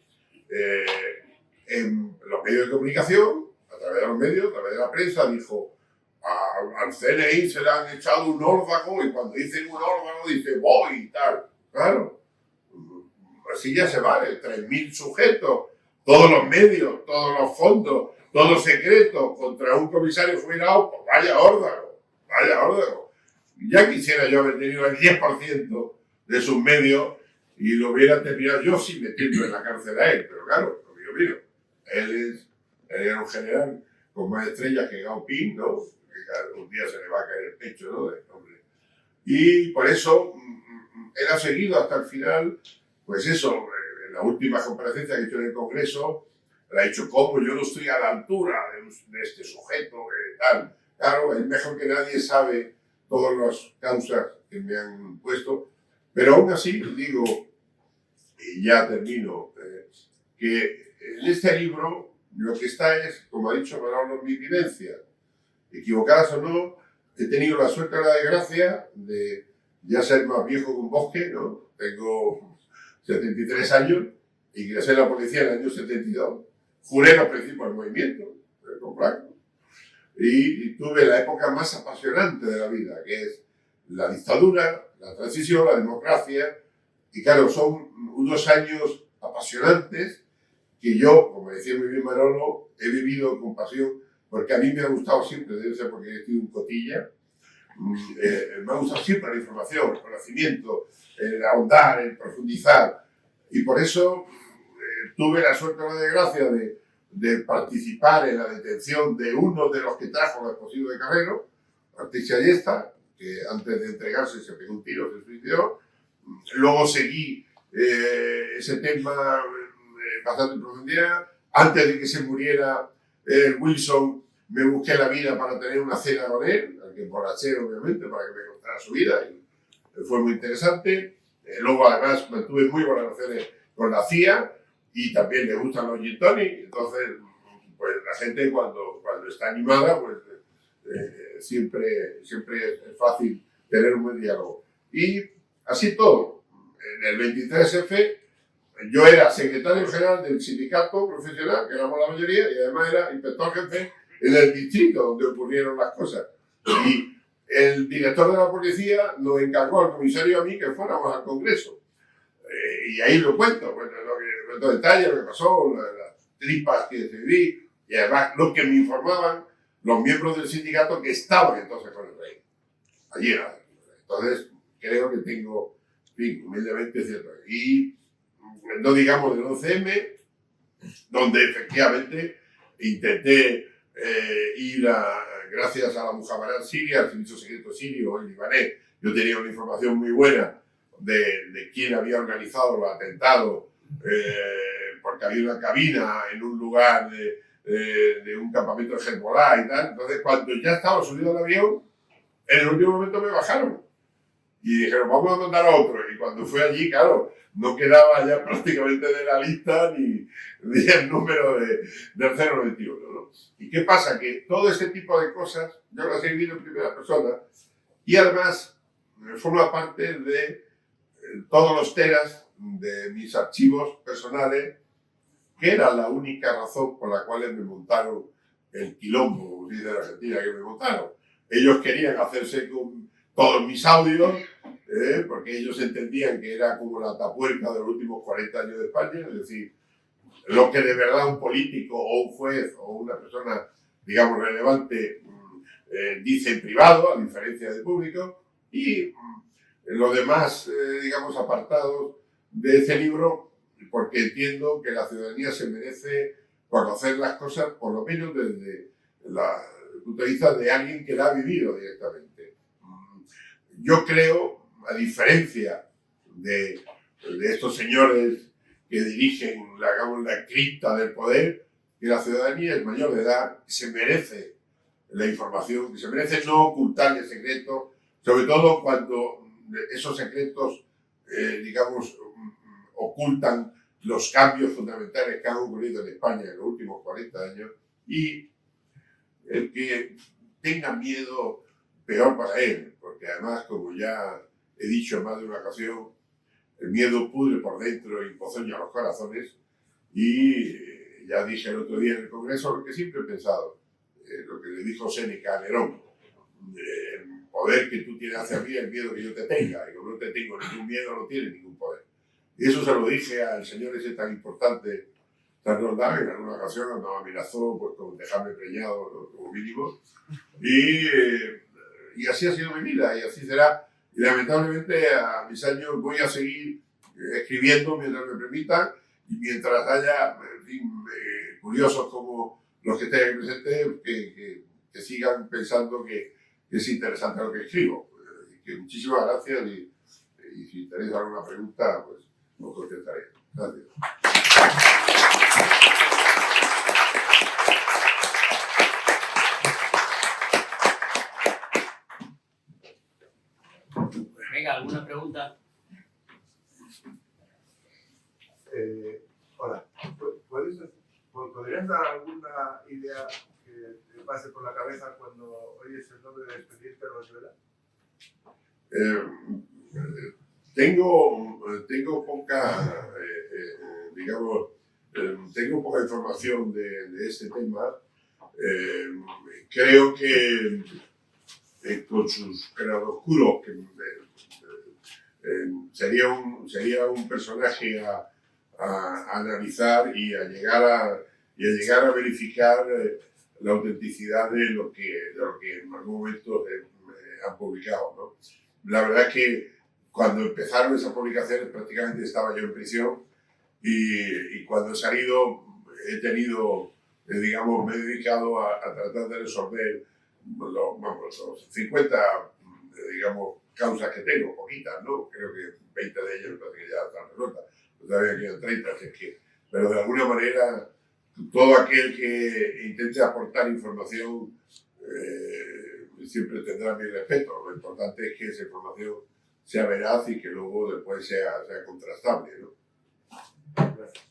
En los medios de comunicación, a través de los medios, a través de la prensa, dijo, al CNI se le han echado un órdago y cuando dicen un órdago dice voy y tal. Claro, así ya se vale, 3.000 sujetos, todos los medios, todos los fondos, todo secreto contra un comisario jubilado, pues vaya órdago, vaya órdago. Ya quisiera yo haber tenido el 10% de sus medios y lo hubiera terminado yo sin metiendo en la cárcel a él, pero claro, lo mío vino. Él era un general con más estrellas que Gao Ping, ¿no? Que un día se le va a caer el pecho, ¿no? Hombre. Y por eso él ha seguido hasta el final, pues eso, en la última comparecencia que he hecho en el Congreso, le ha dicho, ¿cómo? Yo no estoy a la altura de este sujeto, tal. Claro, él mejor que nadie sabe todas las causas que me han puesto, pero aún así digo, y ya termino, que en este libro lo que está es, como ha dicho Manolo, mi vivencia. Equivocadas o no, he tenido la suerte y la desgracia de ya ser más viejo que un bosque, ¿no? Tengo 73 años, ingresé en la policía en el año 72, juré los principios del movimiento, con Franco, y tuve la época más apasionante de la vida, que es la dictadura, la transición, la democracia, y claro, son unos años apasionantes que yo, como decía muy bien Manolo, he vivido con pasión, porque a mí me ha gustado siempre, debe ser porque he sido un cotilla, me ha gustado siempre la información, el conocimiento, el ahondar, el profundizar, y por eso tuve la suerte o la desgracia de participar en la detención de uno de los que trajo los explosivos de Carrero, Ortiz Ayesta, que antes de entregarse se pegó un tiro, se suicidó. Luego seguí ese tema bastante en profundidad. Antes de que se muriera Wilson, me busqué la vida para tener una cena con él, al que emborraché obviamente, para que me contara su vida. Y fue muy interesante. Luego además mantuve muy buenas relaciones con la CIA y también le gustan los gin tonic. Entonces, pues la gente cuando está animada, pues siempre es fácil tener un buen diálogo. Y así todo. En el 23F yo era secretario general del sindicato profesional, que éramos la mayoría, y además era inspector jefe en el distrito donde ocurrieron las cosas. Y el director de la policía nos encargó al comisario y a mí que fuéramos al Congreso. Y ahí lo cuento, cuento detalles, lo que pasó, las tripas que recibí, y además lo que me informaban los miembros del sindicato que estaban entonces con el rey. Allí era. Entonces, creo que tengo, humildemente, cierto. Y no digamos del 11M, donde efectivamente intenté ir gracias a la Mujamara siria, al servicio secreto sirio, el libanés, yo tenía una información muy buena de quién había organizado los atentados, porque había una cabina en un lugar de un campamento de Hezbollah y tal. Entonces, cuando ya estaba subido al avión, en el último momento me bajaron y dijeron, vamos a mandar a otro. Y cuando fui allí, claro, no quedaba ya prácticamente de la lista ni el número del 021, ¿no? ¿Y qué pasa? Que todo ese tipo de cosas yo las he vivido en primera persona y además forma parte de todos los teras de mis archivos personales, que era la única razón por la cual me montaron el quilombo, como dice la Argentina, que me montaron. Ellos querían hacerse con todos mis audios, porque ellos entendían que era como la tapuerca de los últimos 40 años de España, es decir, lo que de verdad un político o un juez o una persona, digamos, relevante dice en privado, a diferencia del público, y los demás, digamos, apartados de ese libro, porque entiendo que la ciudadanía se merece conocer las cosas, por lo menos desde el punto de vista de alguien que la ha vivido directamente. Yo creo, a diferencia de estos señores que dirigen, digamos, la cripta del poder, que la ciudadanía es mayor de edad, que se merece la información, que se merece no ocultarle secretos, sobre todo cuando esos secretos, digamos, ocultan los cambios fundamentales que han ocurrido en España en los últimos 40 años, y el que tenga miedo, peor para él, porque además, como ya he dicho en más de una ocasión, el miedo pudre por dentro y empozoña los corazones, y ya dije el otro día en el Congreso lo que siempre he pensado, lo que le dijo Séneca a Nerón, el poder que tú tienes hacia mí, el miedo que yo te tenga, y como no te tengo ningún miedo, no tienes ningún poder. Y eso se lo dije al señor ese tan importante, San Roldán, en alguna ocasión cuando me amenazó pues, con dejarme preñado, ¿no? Como mínimo, y así ha sido mi vida, y así será. Y lamentablemente a mis años voy a seguir escribiendo mientras me permitan, y mientras haya, en fin, curiosos como los que estén aquí presentes, que sigan pensando que es interesante lo que escribo. Que muchísimas gracias, y si tenéis alguna pregunta, pues os contestaré. Gracias. Venga, ¿alguna pregunta? Hola, ¿podrías dar alguna idea que te pase por la cabeza cuando oyes el nombre del expediente Royuela? Tengo poca, digamos, tengo poca información de este tema. Creo que con sus claroscuros, que sería un personaje a analizar y a llegar a verificar la autenticidad de lo que en algún momento han publicado, ¿no? La verdad es que cuando empezaron esas publicaciones prácticamente estaba yo en prisión, y cuando he salido he tenido, digamos, me he dedicado a tratar de resolver los 50, digamos, causas que tengo, poquitas, ¿no? Creo que 20 de ellas me parece que ya están resueltas, todavía quedan 30, así que, pero de alguna manera todo aquel que intente aportar información siempre tendrá mi respeto. Lo importante es que esa información sea veraz y que luego después sea contrastable, ¿no? Gracias.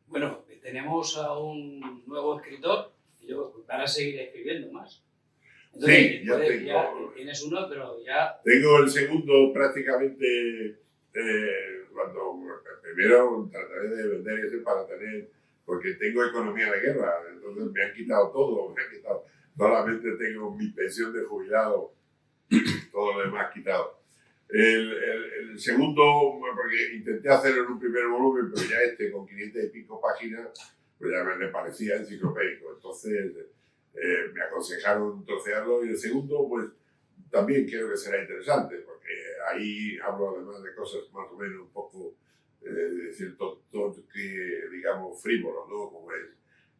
Bueno, tenemos a un nuevo escritor y yo van a seguir escribiendo más. Entonces, Sí, ya tengo. Ya tienes uno, pero ya... Tengo el segundo prácticamente, cuando primero trataré de vender ese para tener, porque tengo economía de guerra, entonces me han quitado todo, solamente tengo mi pensión de jubilado, todo lo demás quitado. El segundo, porque intenté hacerlo en un primer volumen, pero ya con 500 y pico páginas, pues ya me parecía enciclopédico, entonces me aconsejaron trocearlo, y el segundo, pues también creo que será interesante, porque ahí hablo además de cosas más o menos un poco de cierto toque, digamos, frívolo, ¿no? Como es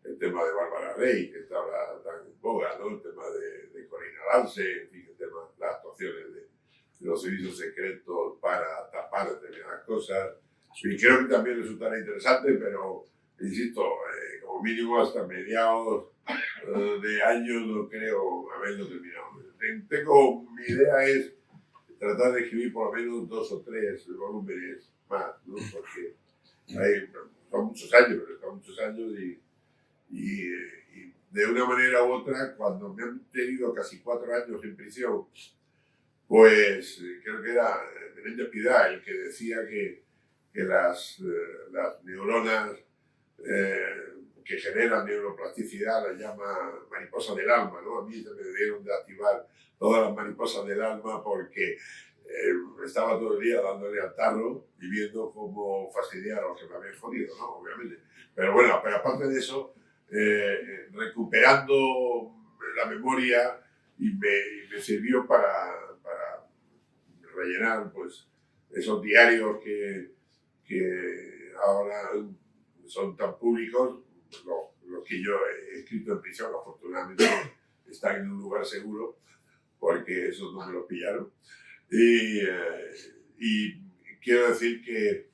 el tema de Bárbara Rey, que está ahora tan en boga, ¿no? El tema de Corina Larce, en fin, el tema, las actuaciones de los servicios secretos para tapar determinadas cosas. Y creo que también resultará interesante, pero, insisto, como mínimo hasta mediados de año no creo haberlo terminado. Mi idea es tratar de escribir por lo menos 2 o 3 volúmenes más, ¿no? Porque son muchos años, y de una manera u otra, cuando me han tenido casi 4 años en prisión, pues creo que era Menéndez Pidal el que decía que las neuronas que generan neuroplasticidad, las llama mariposa del alma, ¿no? A mí se me debieron de activar todas las mariposas del alma porque estaba todo el día dándole al tarro y viendo cómo fastidiar a los que me habían jodido, ¿no? Obviamente. Pero bueno, pero aparte de eso, recuperando la memoria y me sirvió para rellenar pues, esos diarios que ahora son tan públicos, los que yo he escrito en prisión, afortunadamente están en un lugar seguro, porque esos no me los pillaron. Y quiero decir que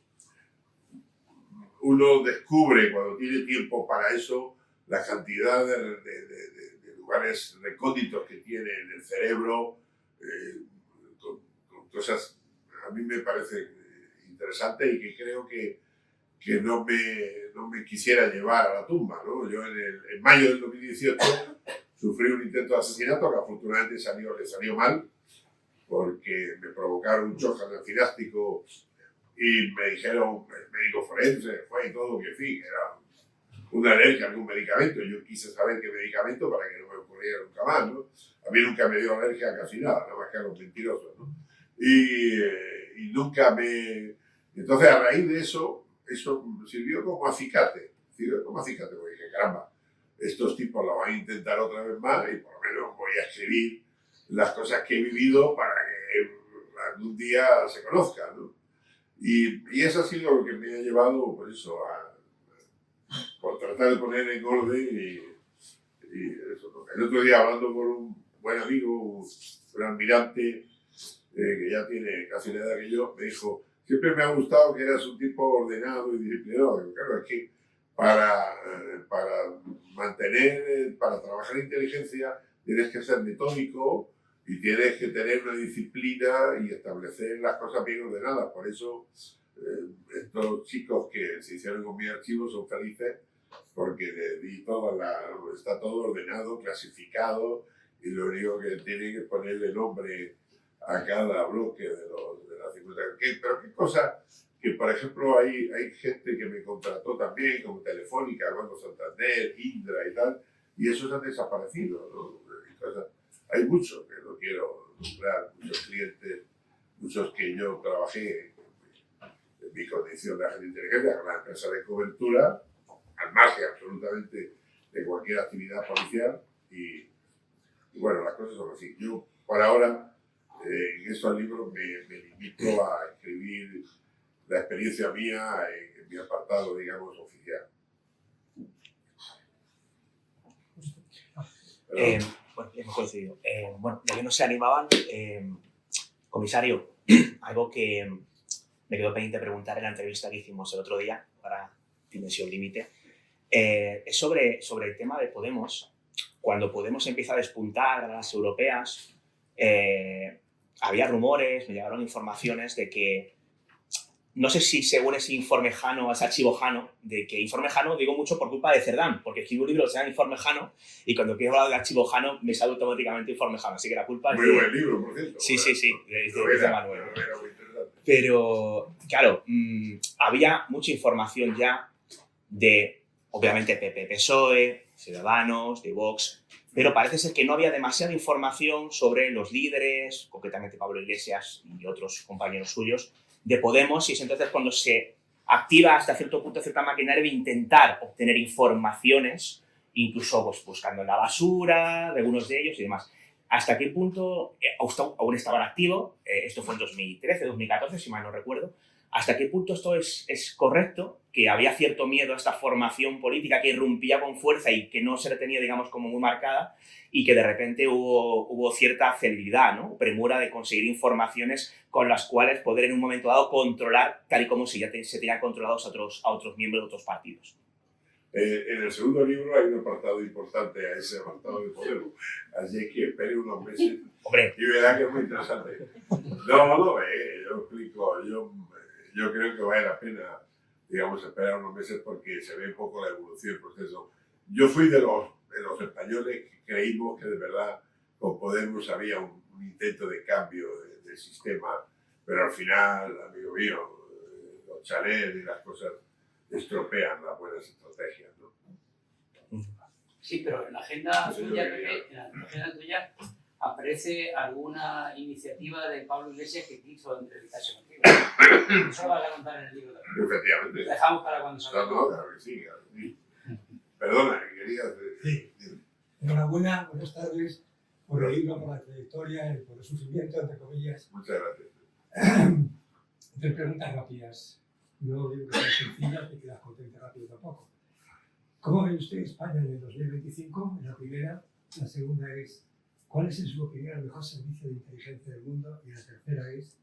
uno descubre cuando tiene tiempo para eso la cantidad de lugares recónditos que tiene en el cerebro, con cosas a mí me parece interesante y que creo que no me quisiera llevar a la tumba, ¿no? Yo en mayo del 2018 sufrí un intento de asesinato que afortunadamente le salió mal, porque me provocaron un shock anafiláctico y me dijeron, el médico forense fue y todo, que en fin, era una alergia a algún medicamento. Yo quise saber qué medicamento para que no me ocurriera nunca más, ¿no? A mí nunca me dio alergia a casi nada, nada más que a los mentirosos, ¿no? Y nunca me... Entonces, a raíz de eso sirvió como acicate, porque dije, caramba, estos tipos lo van a intentar otra vez más y por lo menos voy a escribir las cosas que he vivido para que algún día se conozcan, ¿no? Y eso ha sido lo que me ha llevado, pues eso, por tratar de poner en orden y eso, ¿no? El otro día hablando con un buen amigo, un almirante que ya tiene casi la edad que yo, me dijo, siempre me ha gustado que eras un tipo ordenado y disciplinado. Digo, claro, es que para trabajar inteligencia tienes que ser metódico y tienes que tener una disciplina y establecer las cosas bien ordenadas. Por eso estos chicos que se hicieron con mi archivo son felices porque le di está todo ordenado, clasificado y lo único que tienen es ponerle nombre a cada bloque de las 50. Pero qué cosa que, por ejemplo, hay gente que me contrató también, como Telefónica, Banco Santander, Indra y tal, y esos han desaparecido, ¿no? Hay muchos que no quiero nombrar, muchos clientes, muchos que yo trabajé en mi condición de agente de inteligencia con la empresa de cobertura, al margen absolutamente de cualquier actividad policial, y bueno, las cosas son así. Yo, por ahora, en estos libros me limito a escribir la experiencia mía en mi apartado, digamos, oficial. Bueno, hemos coincidido. Bueno, ya que no se animaban, comisario, algo que me quedó pendiente preguntar en la entrevista que hicimos el otro día para Dimensión Límite, es sobre el tema de Podemos. Cuando Podemos empieza a despuntar a las europeas, había rumores, me llegaron informaciones de que, no sé si según ese informe Jano, ese archivo Jano, de que informe Jano digo mucho por culpa de Cerdán, porque escribí un libro que se llama Informe Jano y cuando quiero hablar del archivo Jano me sale automáticamente Informe Jano, así que la culpa es muy buen libro, por cierto. Sí, de Manuel. Pero, claro, había mucha información ya de, obviamente, PP, PSOE, Ciudadanos, de Vox, pero parece ser que no había demasiada información sobre los líderes, concretamente Pablo Iglesias y otros compañeros suyos, de Podemos, y es entonces cuando se activa hasta cierto punto cierta maquinaria de intentar obtener informaciones, incluso pues, buscando en la basura de algunos de ellos y demás. ¿Hasta qué punto aún estaban activos? Esto fue en 2013, 2014, si mal no recuerdo. ¿Hasta qué punto esto es correcto? Que había cierto miedo a esta formación política que irrumpía con fuerza y que no se le tenía, digamos, como muy marcada, y que de repente hubo cierta celeridad, ¿no? Premura de conseguir informaciones con las cuales poder en un momento dado controlar, tal y como si ya se tenían controlados a otros miembros de otros partidos. En el segundo libro hay un apartado importante a ese apartado de Podemos, así que espere unos meses. Hombre. Y verá que es muy interesante. No, yo explico, yo creo que vale la pena, digamos, esperar unos meses porque se ve un poco la evolución del proceso. Yo fui de los españoles que creímos que de verdad con Podemos había un intento de cambio del sistema, pero al final, amigo mío, los chalés y las cosas estropean las buenas estrategias, ¿no? Sí, pero en la agenda tuya, Pepe, en la agenda tuya aparece alguna iniciativa de Pablo Iglesias que quiso entrevistarse contigo. Eso lo vas a contar en el libro también. Efectivamente. Lo dejamos para cuando salga. No, claro que sí, claro que sí. Perdona, que querías... Sí. Enhorabuena, buenas tardes, por el libro, por la trayectoria, por el sufrimiento, entre comillas. Muchas gracias. 3 preguntas rápidas. No digo que sean sencillas, te quedas contento rápido tampoco. ¿Cómo ve usted España en el 2025? La primera. La segunda es, ¿cuál es en su opinión el mejor servicio de inteligencia del mundo? Y la tercera es,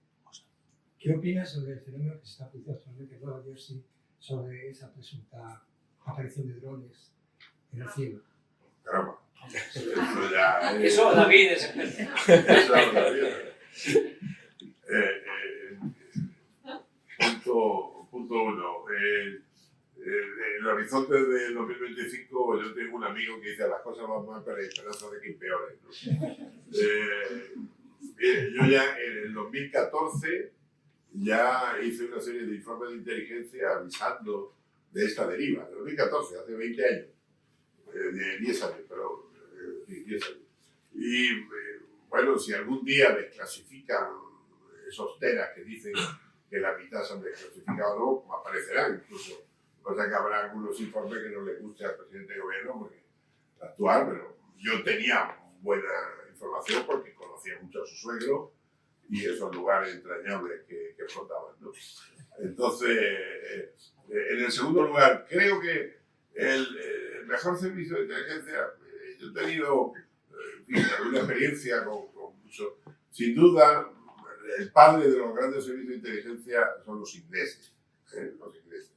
¿qué opina sobre el fenómeno que se está produciendo actualmente en Nueva Jersey sobre esa presunta aparición de drones en el cielo? Caramba. Eso ya es... Eso David es experto. Eso es David. Punto 1. El horizonte de 2025, yo tengo un amigo que dice las cosas van mal, pero hay esperanza de que empeoren, ¿no? Mire, yo ya en el 2014 ya hice una serie de informes de inteligencia avisando de esta deriva. En 2014, hace 20 años. 10 años, perdón. 10 años. Y bueno, si algún día desclasifican esos teras que dicen que la mitad se han desclasificado o no, aparecerán incluso. O sea que habrá algunos informes que no le guste al presidente de gobierno porque actual, pero yo tenía buena información porque conocía mucho a su suegro y esos lugares entrañables que flotaban, ¿no? Entonces, en el segundo lugar, creo que el mejor servicio de inteligencia, yo he tenido una experiencia con muchos, sin duda, el padre de los grandes servicios de inteligencia son los ingleses, los ingleses.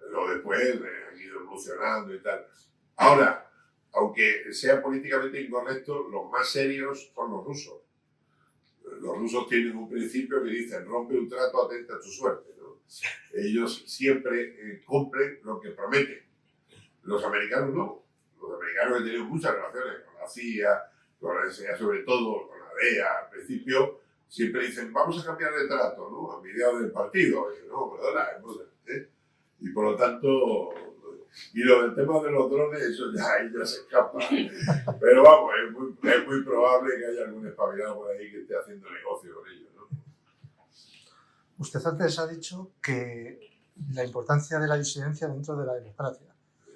Luego después han ido evolucionando y tal. Ahora, aunque sea políticamente incorrecto, los más serios son los rusos. Los rusos tienen un principio que dicen, rompe un trato, atenta a tu suerte, ¿no? Ellos siempre cumplen lo que prometen. Los americanos no. Los americanos han tenido muchas relaciones con la CIA, con la NSA, sobre todo con la DEA. Al principio siempre dicen, vamos a cambiar de trato, ¿no? A mediados del partido. Y, no, perdona, y por lo tanto, y lo del tema de los drones, eso ya se escapa. Pero vamos, es muy probable que haya algún espabilado por ahí que esté haciendo negocio con ellos, ¿no? Usted antes ha dicho que la importancia de la disidencia dentro de la democracia.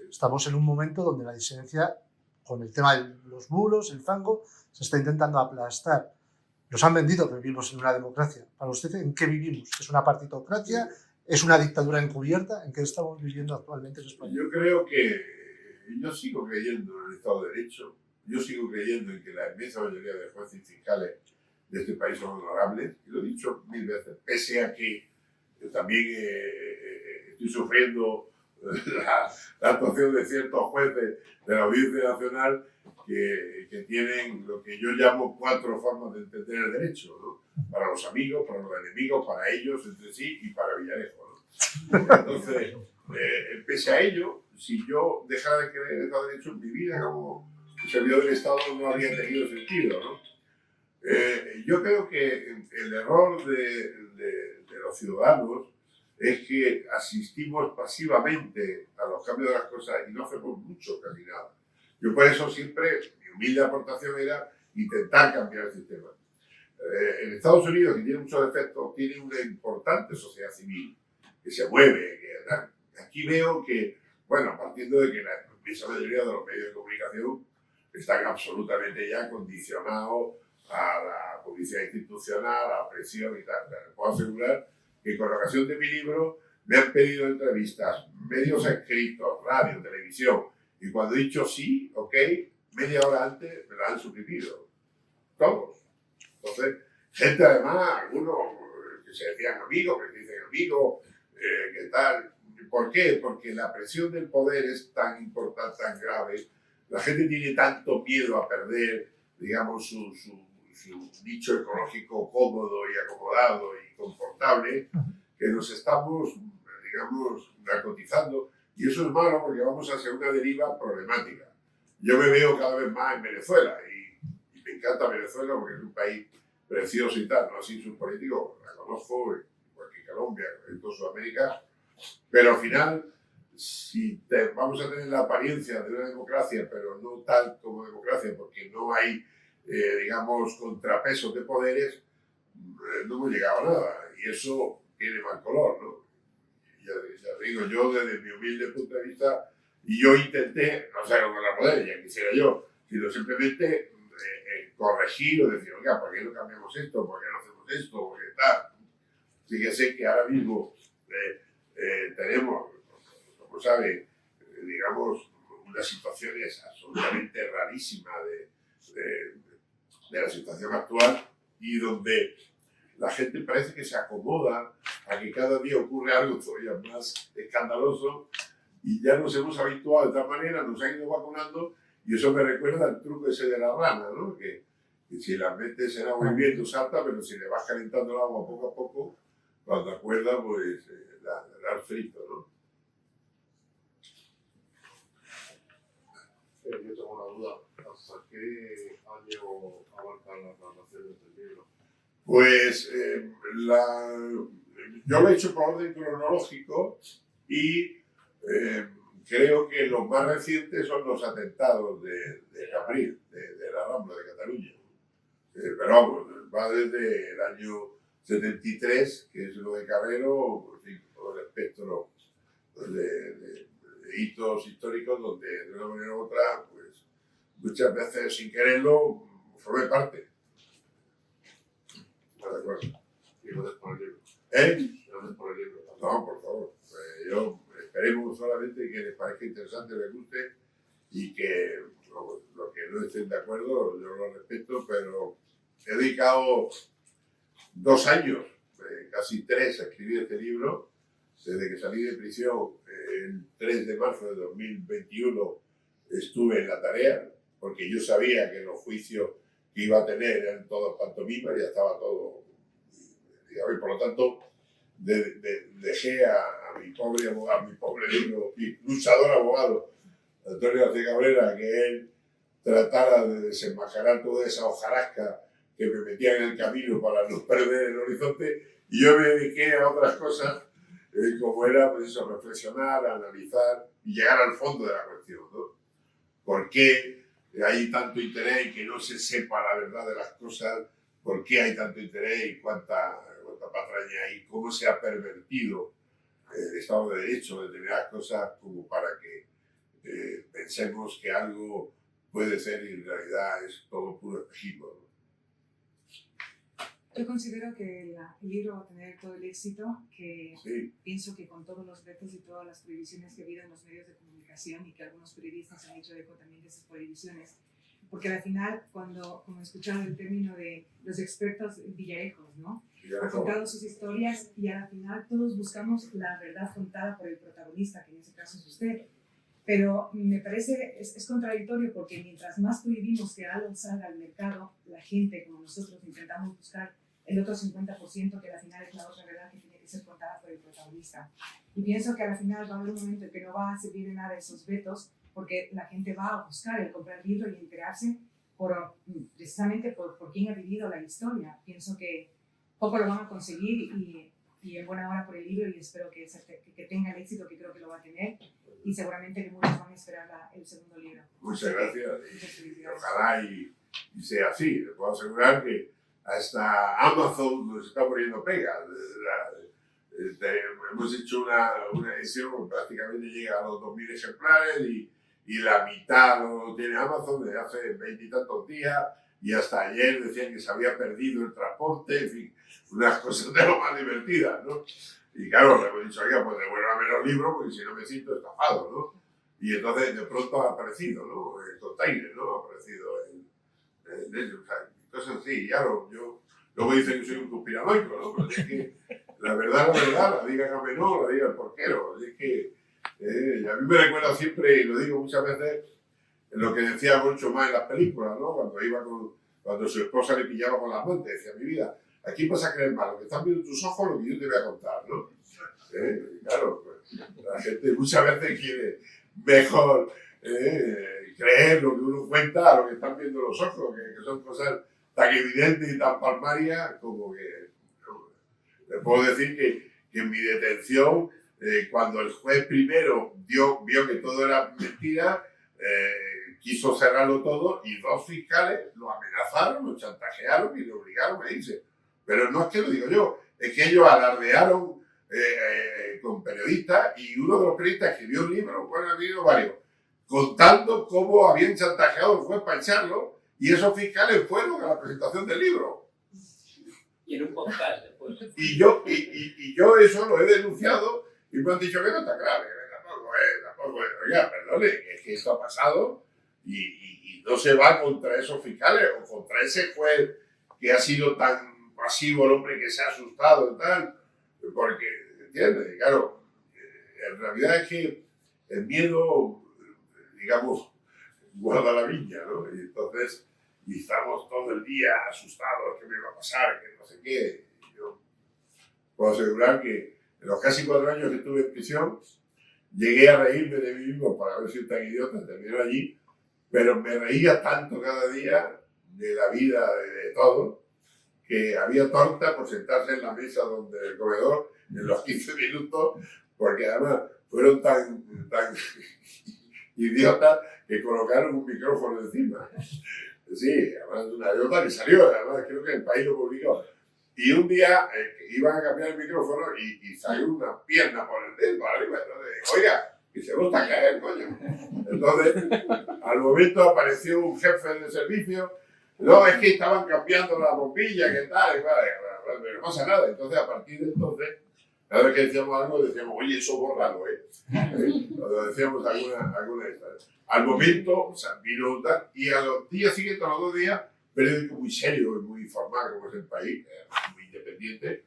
Estamos en un momento donde la disidencia, con el tema de los bulos, el fango, se está intentando aplastar. Nos han vendido que vivimos en una democracia. Para usted, ¿en qué vivimos? ¿Es una partitocracia? ¿Es una dictadura encubierta? ¿En qué estamos viviendo actualmente en España? Yo creo que yo sigo creyendo en el Estado de Derecho. Yo sigo creyendo en que la inmensa mayoría de jueces y fiscales de este país son honorables. Y lo he dicho 1000 veces, pese a que también estoy sufriendo la actuación de ciertos jueces de la Audiencia Nacional que tienen lo que yo llamo 4 formas de entender el derecho, ¿no? Para los amigos, para los enemigos, para ellos entre sí y para Villarejo, ¿no? Entonces, pese a ello, si yo dejara de creer en el Estado de Derecho, mi vida como servidor del Estado no habría tenido sentido, ¿no? Yo creo que el error de los ciudadanos es que asistimos pasivamente a los cambios de las cosas y no hacemos mucho, casi nada. Yo por eso siempre, mi humilde aportación era intentar cambiar el sistema. En Estados Unidos, que tiene muchos defectos, tiene una importante sociedad civil que se mueve. Aquí veo que, bueno, partiendo de que la inmensa mayoría de los medios de comunicación están absolutamente ya condicionados a la publicidad institucional, a la presión y tal. Les puedo asegurar que con ocasión de mi libro me han pedido entrevistas, medios escritos, radio, televisión, y cuando he dicho sí, ok, media hora antes me la han suprimido. Todos. Entonces, gente además, algunos que se decían amigos, que se dicen amigos, que tal. ¿Por qué? Porque la presión del poder es tan importante, tan grave. La gente tiene tanto miedo a perder, digamos, su nicho ecológico cómodo y acomodado y confortable, que nos estamos, digamos, narcotizando. Y eso es malo porque vamos hacia una deriva problemática. Yo me veo cada vez más en Venezuela y me encanta Venezuela porque es un país precioso y tal, no así sus políticos, la conozco, igual que Colombia, en toda Sudamérica, pero al final vamos a tener la apariencia de una democracia, pero no tal como democracia, porque no hay, digamos, contrapesos de poderes, no hemos llegado a nada. Y eso tiene mal color, ¿no? Ya digo, yo desde mi humilde punto de vista, y yo intenté, no sé cómo la poder, ya quisiera yo, sino simplemente corregir o decir, oiga, ¿por qué no cambiamos esto? ¿Por qué no hacemos esto? ¿Por qué tal? Fíjese que ahora mismo tenemos, como sabe, digamos, unas situaciones absolutamente rarísimas de la situación actual y donde la gente parece que se acomoda a que cada día ocurre algo todavía más escandaloso y ya nos hemos habituado de tal manera, nos han ido vacunando y eso me recuerda al truco ese de la rana, ¿no? Que si la metes en agua hirviendo salta, pero si le vas calentando el agua poco a poco, cuando acuerda, pues la has frito, ¿no? Yo tengo una duda. ¿Hasta qué año abarcan las narraciones del libro? Pues yo lo he hecho por orden cronológico y creo que los más recientes son los atentados de Cabril, de la Rambla de Cataluña. Pero vamos, va desde el año 73, que es lo de Carrero, en fin, todo el espectro de hitos históricos donde de una manera u otra, pues muchas veces sin quererlo, formé parte. De acuerdo. Y gracias por el libro. Gracias por el libro. No, por favor. Yo esperemos solamente que les parezca interesante, les guste y que lo que no estén de acuerdo, yo lo respeto, pero he dedicado 2 años, casi 3, a escribir este libro. Desde que salí de prisión, el 3 de marzo de 2021, estuve en la tarea, porque yo sabía que los juicios que iba a tener eran todos pantomimas, ya estaba todo, digamos, y por lo tanto dejé a mi pobre abogado, a mi pobre y luchador abogado, Antonio García Cabrera, que él tratara de desenmascarar toda esa hojarasca que me metía en el camino para no perder el horizonte, y yo me dediqué a otras cosas, como era pues eso, reflexionar, analizar y llegar al fondo de la cuestión, ¿no? ¿Por qué hay tanto interés en que no se sepa la verdad de las cosas? ¿Por qué hay tanto interés y cuánta patraña hay? ¿Cómo se ha pervertido el Estado de Derecho, determinadas cosas, como para que pensemos que algo puede ser y en realidad es todo puro espejismo, ¿no? Yo considero que el libro va a tener todo el éxito, que Sí. pienso que con todos los retos y todas las prohibiciones que ha habido en los medios de comunicación y que algunos periodistas han hecho eco también de esas prohibiciones, porque al final, como escucharon el término de los expertos Villarejos, ¿no? Han contado sus historias y al final todos buscamos la verdad contada por el protagonista, que en ese caso es usted. Pero me parece, es contradictorio porque mientras más prohibimos que algo salga al mercado, la gente como nosotros intentamos buscar el otro 50% que al final es la otra verdad que tiene que ser contada por el protagonista. Y pienso que al final va a haber un momento en que no va a servir de nada esos vetos porque la gente va a buscar el comprar el libro y enterarse precisamente por quién ha vivido la historia. Pienso que poco lo van a conseguir y en buena hora por el libro y espero que tenga el éxito que creo que lo va a tener. Y seguramente que muchos van a esperar el segundo libro. Muchas gracias. Y ojalá y sea así. Les puedo asegurar que hasta Amazon nos está poniendo pegas. Hemos hecho una edición que prácticamente llega a los 2.000 ejemplares y la mitad lo tiene Amazon desde hace 20 y tantos días y hasta ayer decían que se había perdido el transporte, en fin, unas cosas de lo más divertidas, ¿no? Y claro, le hemos dicho, oiga, pues devuélvame los libros porque si no me siento estafado, ¿no? Y entonces de pronto ha aparecido, ¿no? El container, ¿no? Ha aparecido o sea, cosas así. Claro, yo luego dicen que soy un conspiranoico, ¿no? Pero es que la verdad, la diga Camenó, la diga el porquero. Es que a mí me recuerda siempre, y lo digo muchas veces, lo que decía Groucho Marx en las películas, ¿no? Cuando su esposa le pillaba con las amante, decía, mi vida, aquí vas a creer más lo que están viendo tus ojos, lo que yo te voy a contar, ¿no? Claro, pues, la gente muchas veces quiere mejor creer lo que uno cuenta a lo que están viendo los ojos, que son cosas tan evidentes y tan palmarias como que... Les puedo decir que en mi detención cuando el juez primero vio que todo era mentira, quiso cerrarlo todo y 2 fiscales lo amenazaron, lo chantajearon y lo obligaron a irse. Pero no es que lo digo yo, es que ellos alardearon con periodistas y uno de los periodistas escribió un libro, bueno, ha habido varios, contando cómo habían chantajeado al juez para echarlo y esos fiscales fueron a la presentación del libro. Y en un podcast después. Y yo eso lo he denunciado y me han dicho que no está grave, tampoco es. Oiga, perdone, es que esto ha pasado y no se va contra esos fiscales o contra ese juez que ha sido tan pasivo, el hombre que se ha asustado y tal, porque, ¿entiendes? Claro, en realidad es que el miedo, digamos, guarda la viña, ¿no? Y entonces, y estamos todo el día asustados, ¿qué me va a pasar? Que no sé qué. Y yo puedo asegurar que en los casi 4 años que estuve en prisión, llegué a reírme de mí mismo para haber sido tan idiota, terminé allí, pero me reía tanto cada día de la vida, de todo, que había torta por sentarse en la mesa donde el comedor en los 15 minutos, porque además fueron tan idiotas que colocaron un micrófono encima. Sí, además una anécdota que salió, además creo que el país lo publicó. Y un día iban a cambiar el micrófono y salió una pierna por el dedo arriba. Entonces, oiga, que se gusta caer, coño. Entonces, al momento apareció un jefe de servicio. No, es que estaban cambiando la bombilla, ¿qué tal? Y pero no pasa nada. Entonces, a partir de entonces, cada vez que decíamos algo, decíamos, oye, eso bórralo, ¿eh? Cuando decíamos alguna de estas. Al momento, o sea, vino un tal, y a los días siguientes, a los 2 días, periódico muy serio y muy formal, como es el país, muy independiente,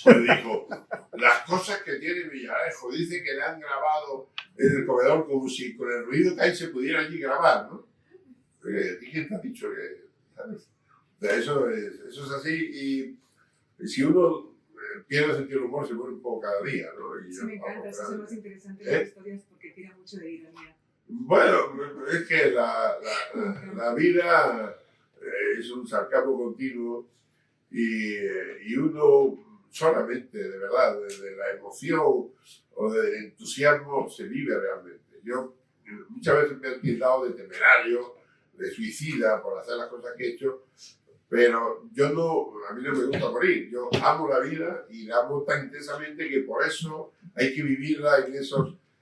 pues dijo, las cosas que tiene Villarejo, dice que le han grabado en el comedor como si con el ruido que hay se pudiera allí grabar, ¿no? ¿Y quién te ha dicho que, sabes? Eso es así, y si uno pierde el sentido del humor, se muere un poco cada día, ¿no? Y sí, me encanta, eso es lo más interesante de las historias porque tira mucho de ironía. Bueno, es que la vida es un sarcasmo continuo y uno solamente, de verdad, de la emoción o del entusiasmo se vive realmente. Yo muchas veces me he tildado de temerario, de suicida por hacer las cosas que he hecho, pero a mí no me gusta morir. Yo amo la vida y la amo tan intensamente que por eso hay que vivirla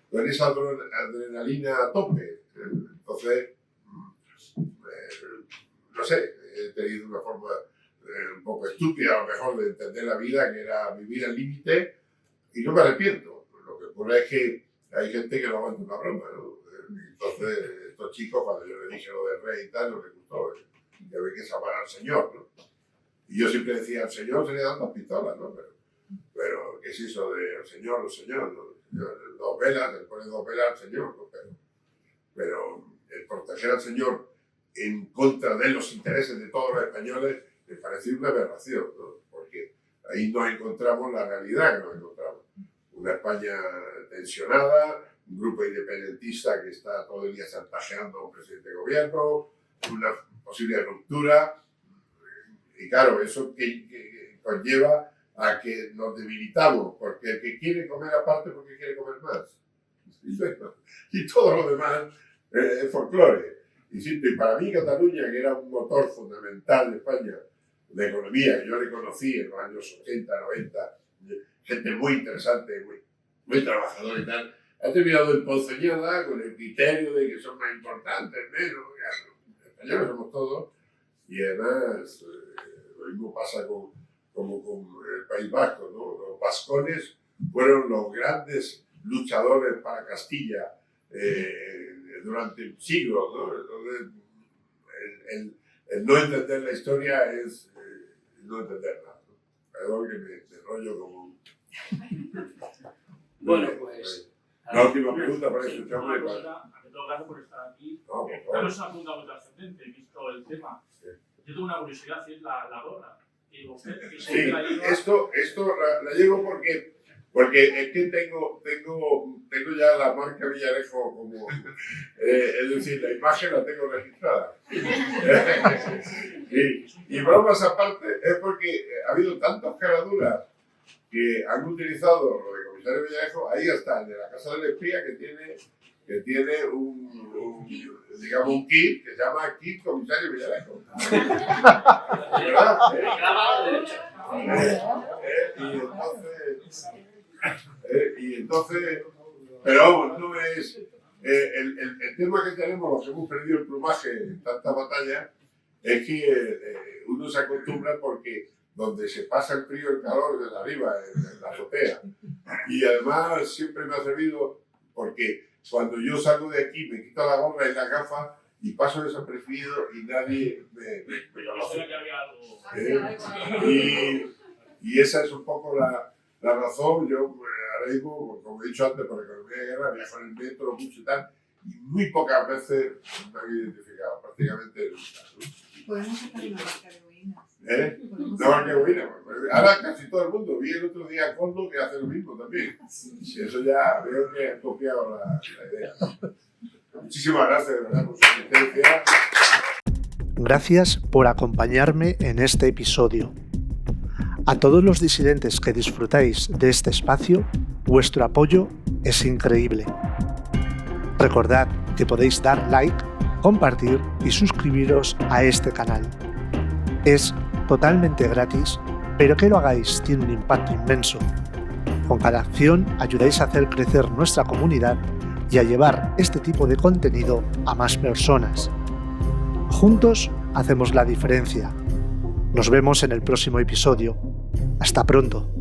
con esa adrenalina a tope. Entonces, no sé, he tenido una forma un poco estúpida a lo mejor de entender la vida, que era vivir al límite, y no me arrepiento. Lo que ocurre es que hay gente que no aguanta una broma, ¿no? Entonces, estos chicos, cuando yo les dije lo del rey y tal, no les gustó. Que había que salvar al Señor, ¿no? Y yo siempre decía, al Señor se le dan 2 pistolas, ¿no? Pero ¿qué es eso de al Señor, ¿no? 2 velas, le ponen 2 velas al Señor, ¿no? Pero el proteger al Señor en contra de los intereses de todos los españoles me pareció una aberración, ¿no? Porque ahí nos encontramos la realidad que nos encontramos. Una España tensionada, un grupo independentista que está todo el día chantajeando a un presidente de gobierno, una posible ruptura, y claro, eso que conlleva a que nos debilitamos, porque el que quiere comer aparte porque quiere comer más. Y todo lo demás es folclore. Y para mí Cataluña, que era un motor fundamental de España, de economía, que yo le conocí en los años 80, 90, gente muy interesante, muy trabajadora y tal, ha terminado emponzoñada con el criterio de que son más importantes, menos. Españoles somos todos, y además lo mismo pasa como con el País Vasco, ¿no? Los vascones fueron los grandes luchadores para Castilla durante siglos, ¿no? Entonces, el no entender la historia es no entender nada, ¿no? Perdón que me enrollo como... Bueno, pues... La última pregunta para eso, hombre. Gracias por estar aquí. No, por Creo que favor. es una pregunta muy trascendente, visto el tema. Yo tengo una curiosidad, y es la gorra. Sí, esto la llevo porque es que tengo ya la marca Villarejo como, es decir, la imagen la tengo registrada. Y bromas aparte, es porque ha habido tantas caraduras que han utilizado lo de Comisario Villarejo. Ahí está el de la Casa del Espía, que tiene un kit que se llama Kit Comisario Villarejo. ¿Verdad? Y entonces, pero vamos, no es el tema que tenemos, los que hemos perdido el plumaje en tanta batalla, es que uno se acostumbra porque donde se pasa el frío, el calor, desde arriba, en la azotea. Y además siempre me ha servido porque cuando yo salgo de aquí me quito la gorra y la gafa y paso desapercibido y nadie me conoce. Y esa es un poco la razón. Yo ahora mismo, como he dicho antes, por economía de guerra, viajo en el metro mucho y tal, y muy pocas veces me han identificado, prácticamente nunca. Podemos sacar una marca de boinas. Una marca de boinas. Ahora casi todo el mundo. Vi el otro día a Coldo que hace lo mismo también. Y eso ya veo que han copiado la idea. Muchísimas gracias, de verdad, por su asistencia. Gracias por acompañarme en este episodio. A todos los disidentes que disfrutáis de este espacio, vuestro apoyo es increíble. Recordad que podéis dar like, compartir y suscribiros a este canal. Es totalmente gratis, pero que lo hagáis tiene un impacto inmenso. Con cada acción ayudáis a hacer crecer nuestra comunidad y a llevar este tipo de contenido a más personas. Juntos hacemos la diferencia. Nos vemos en el próximo episodio. Hasta pronto.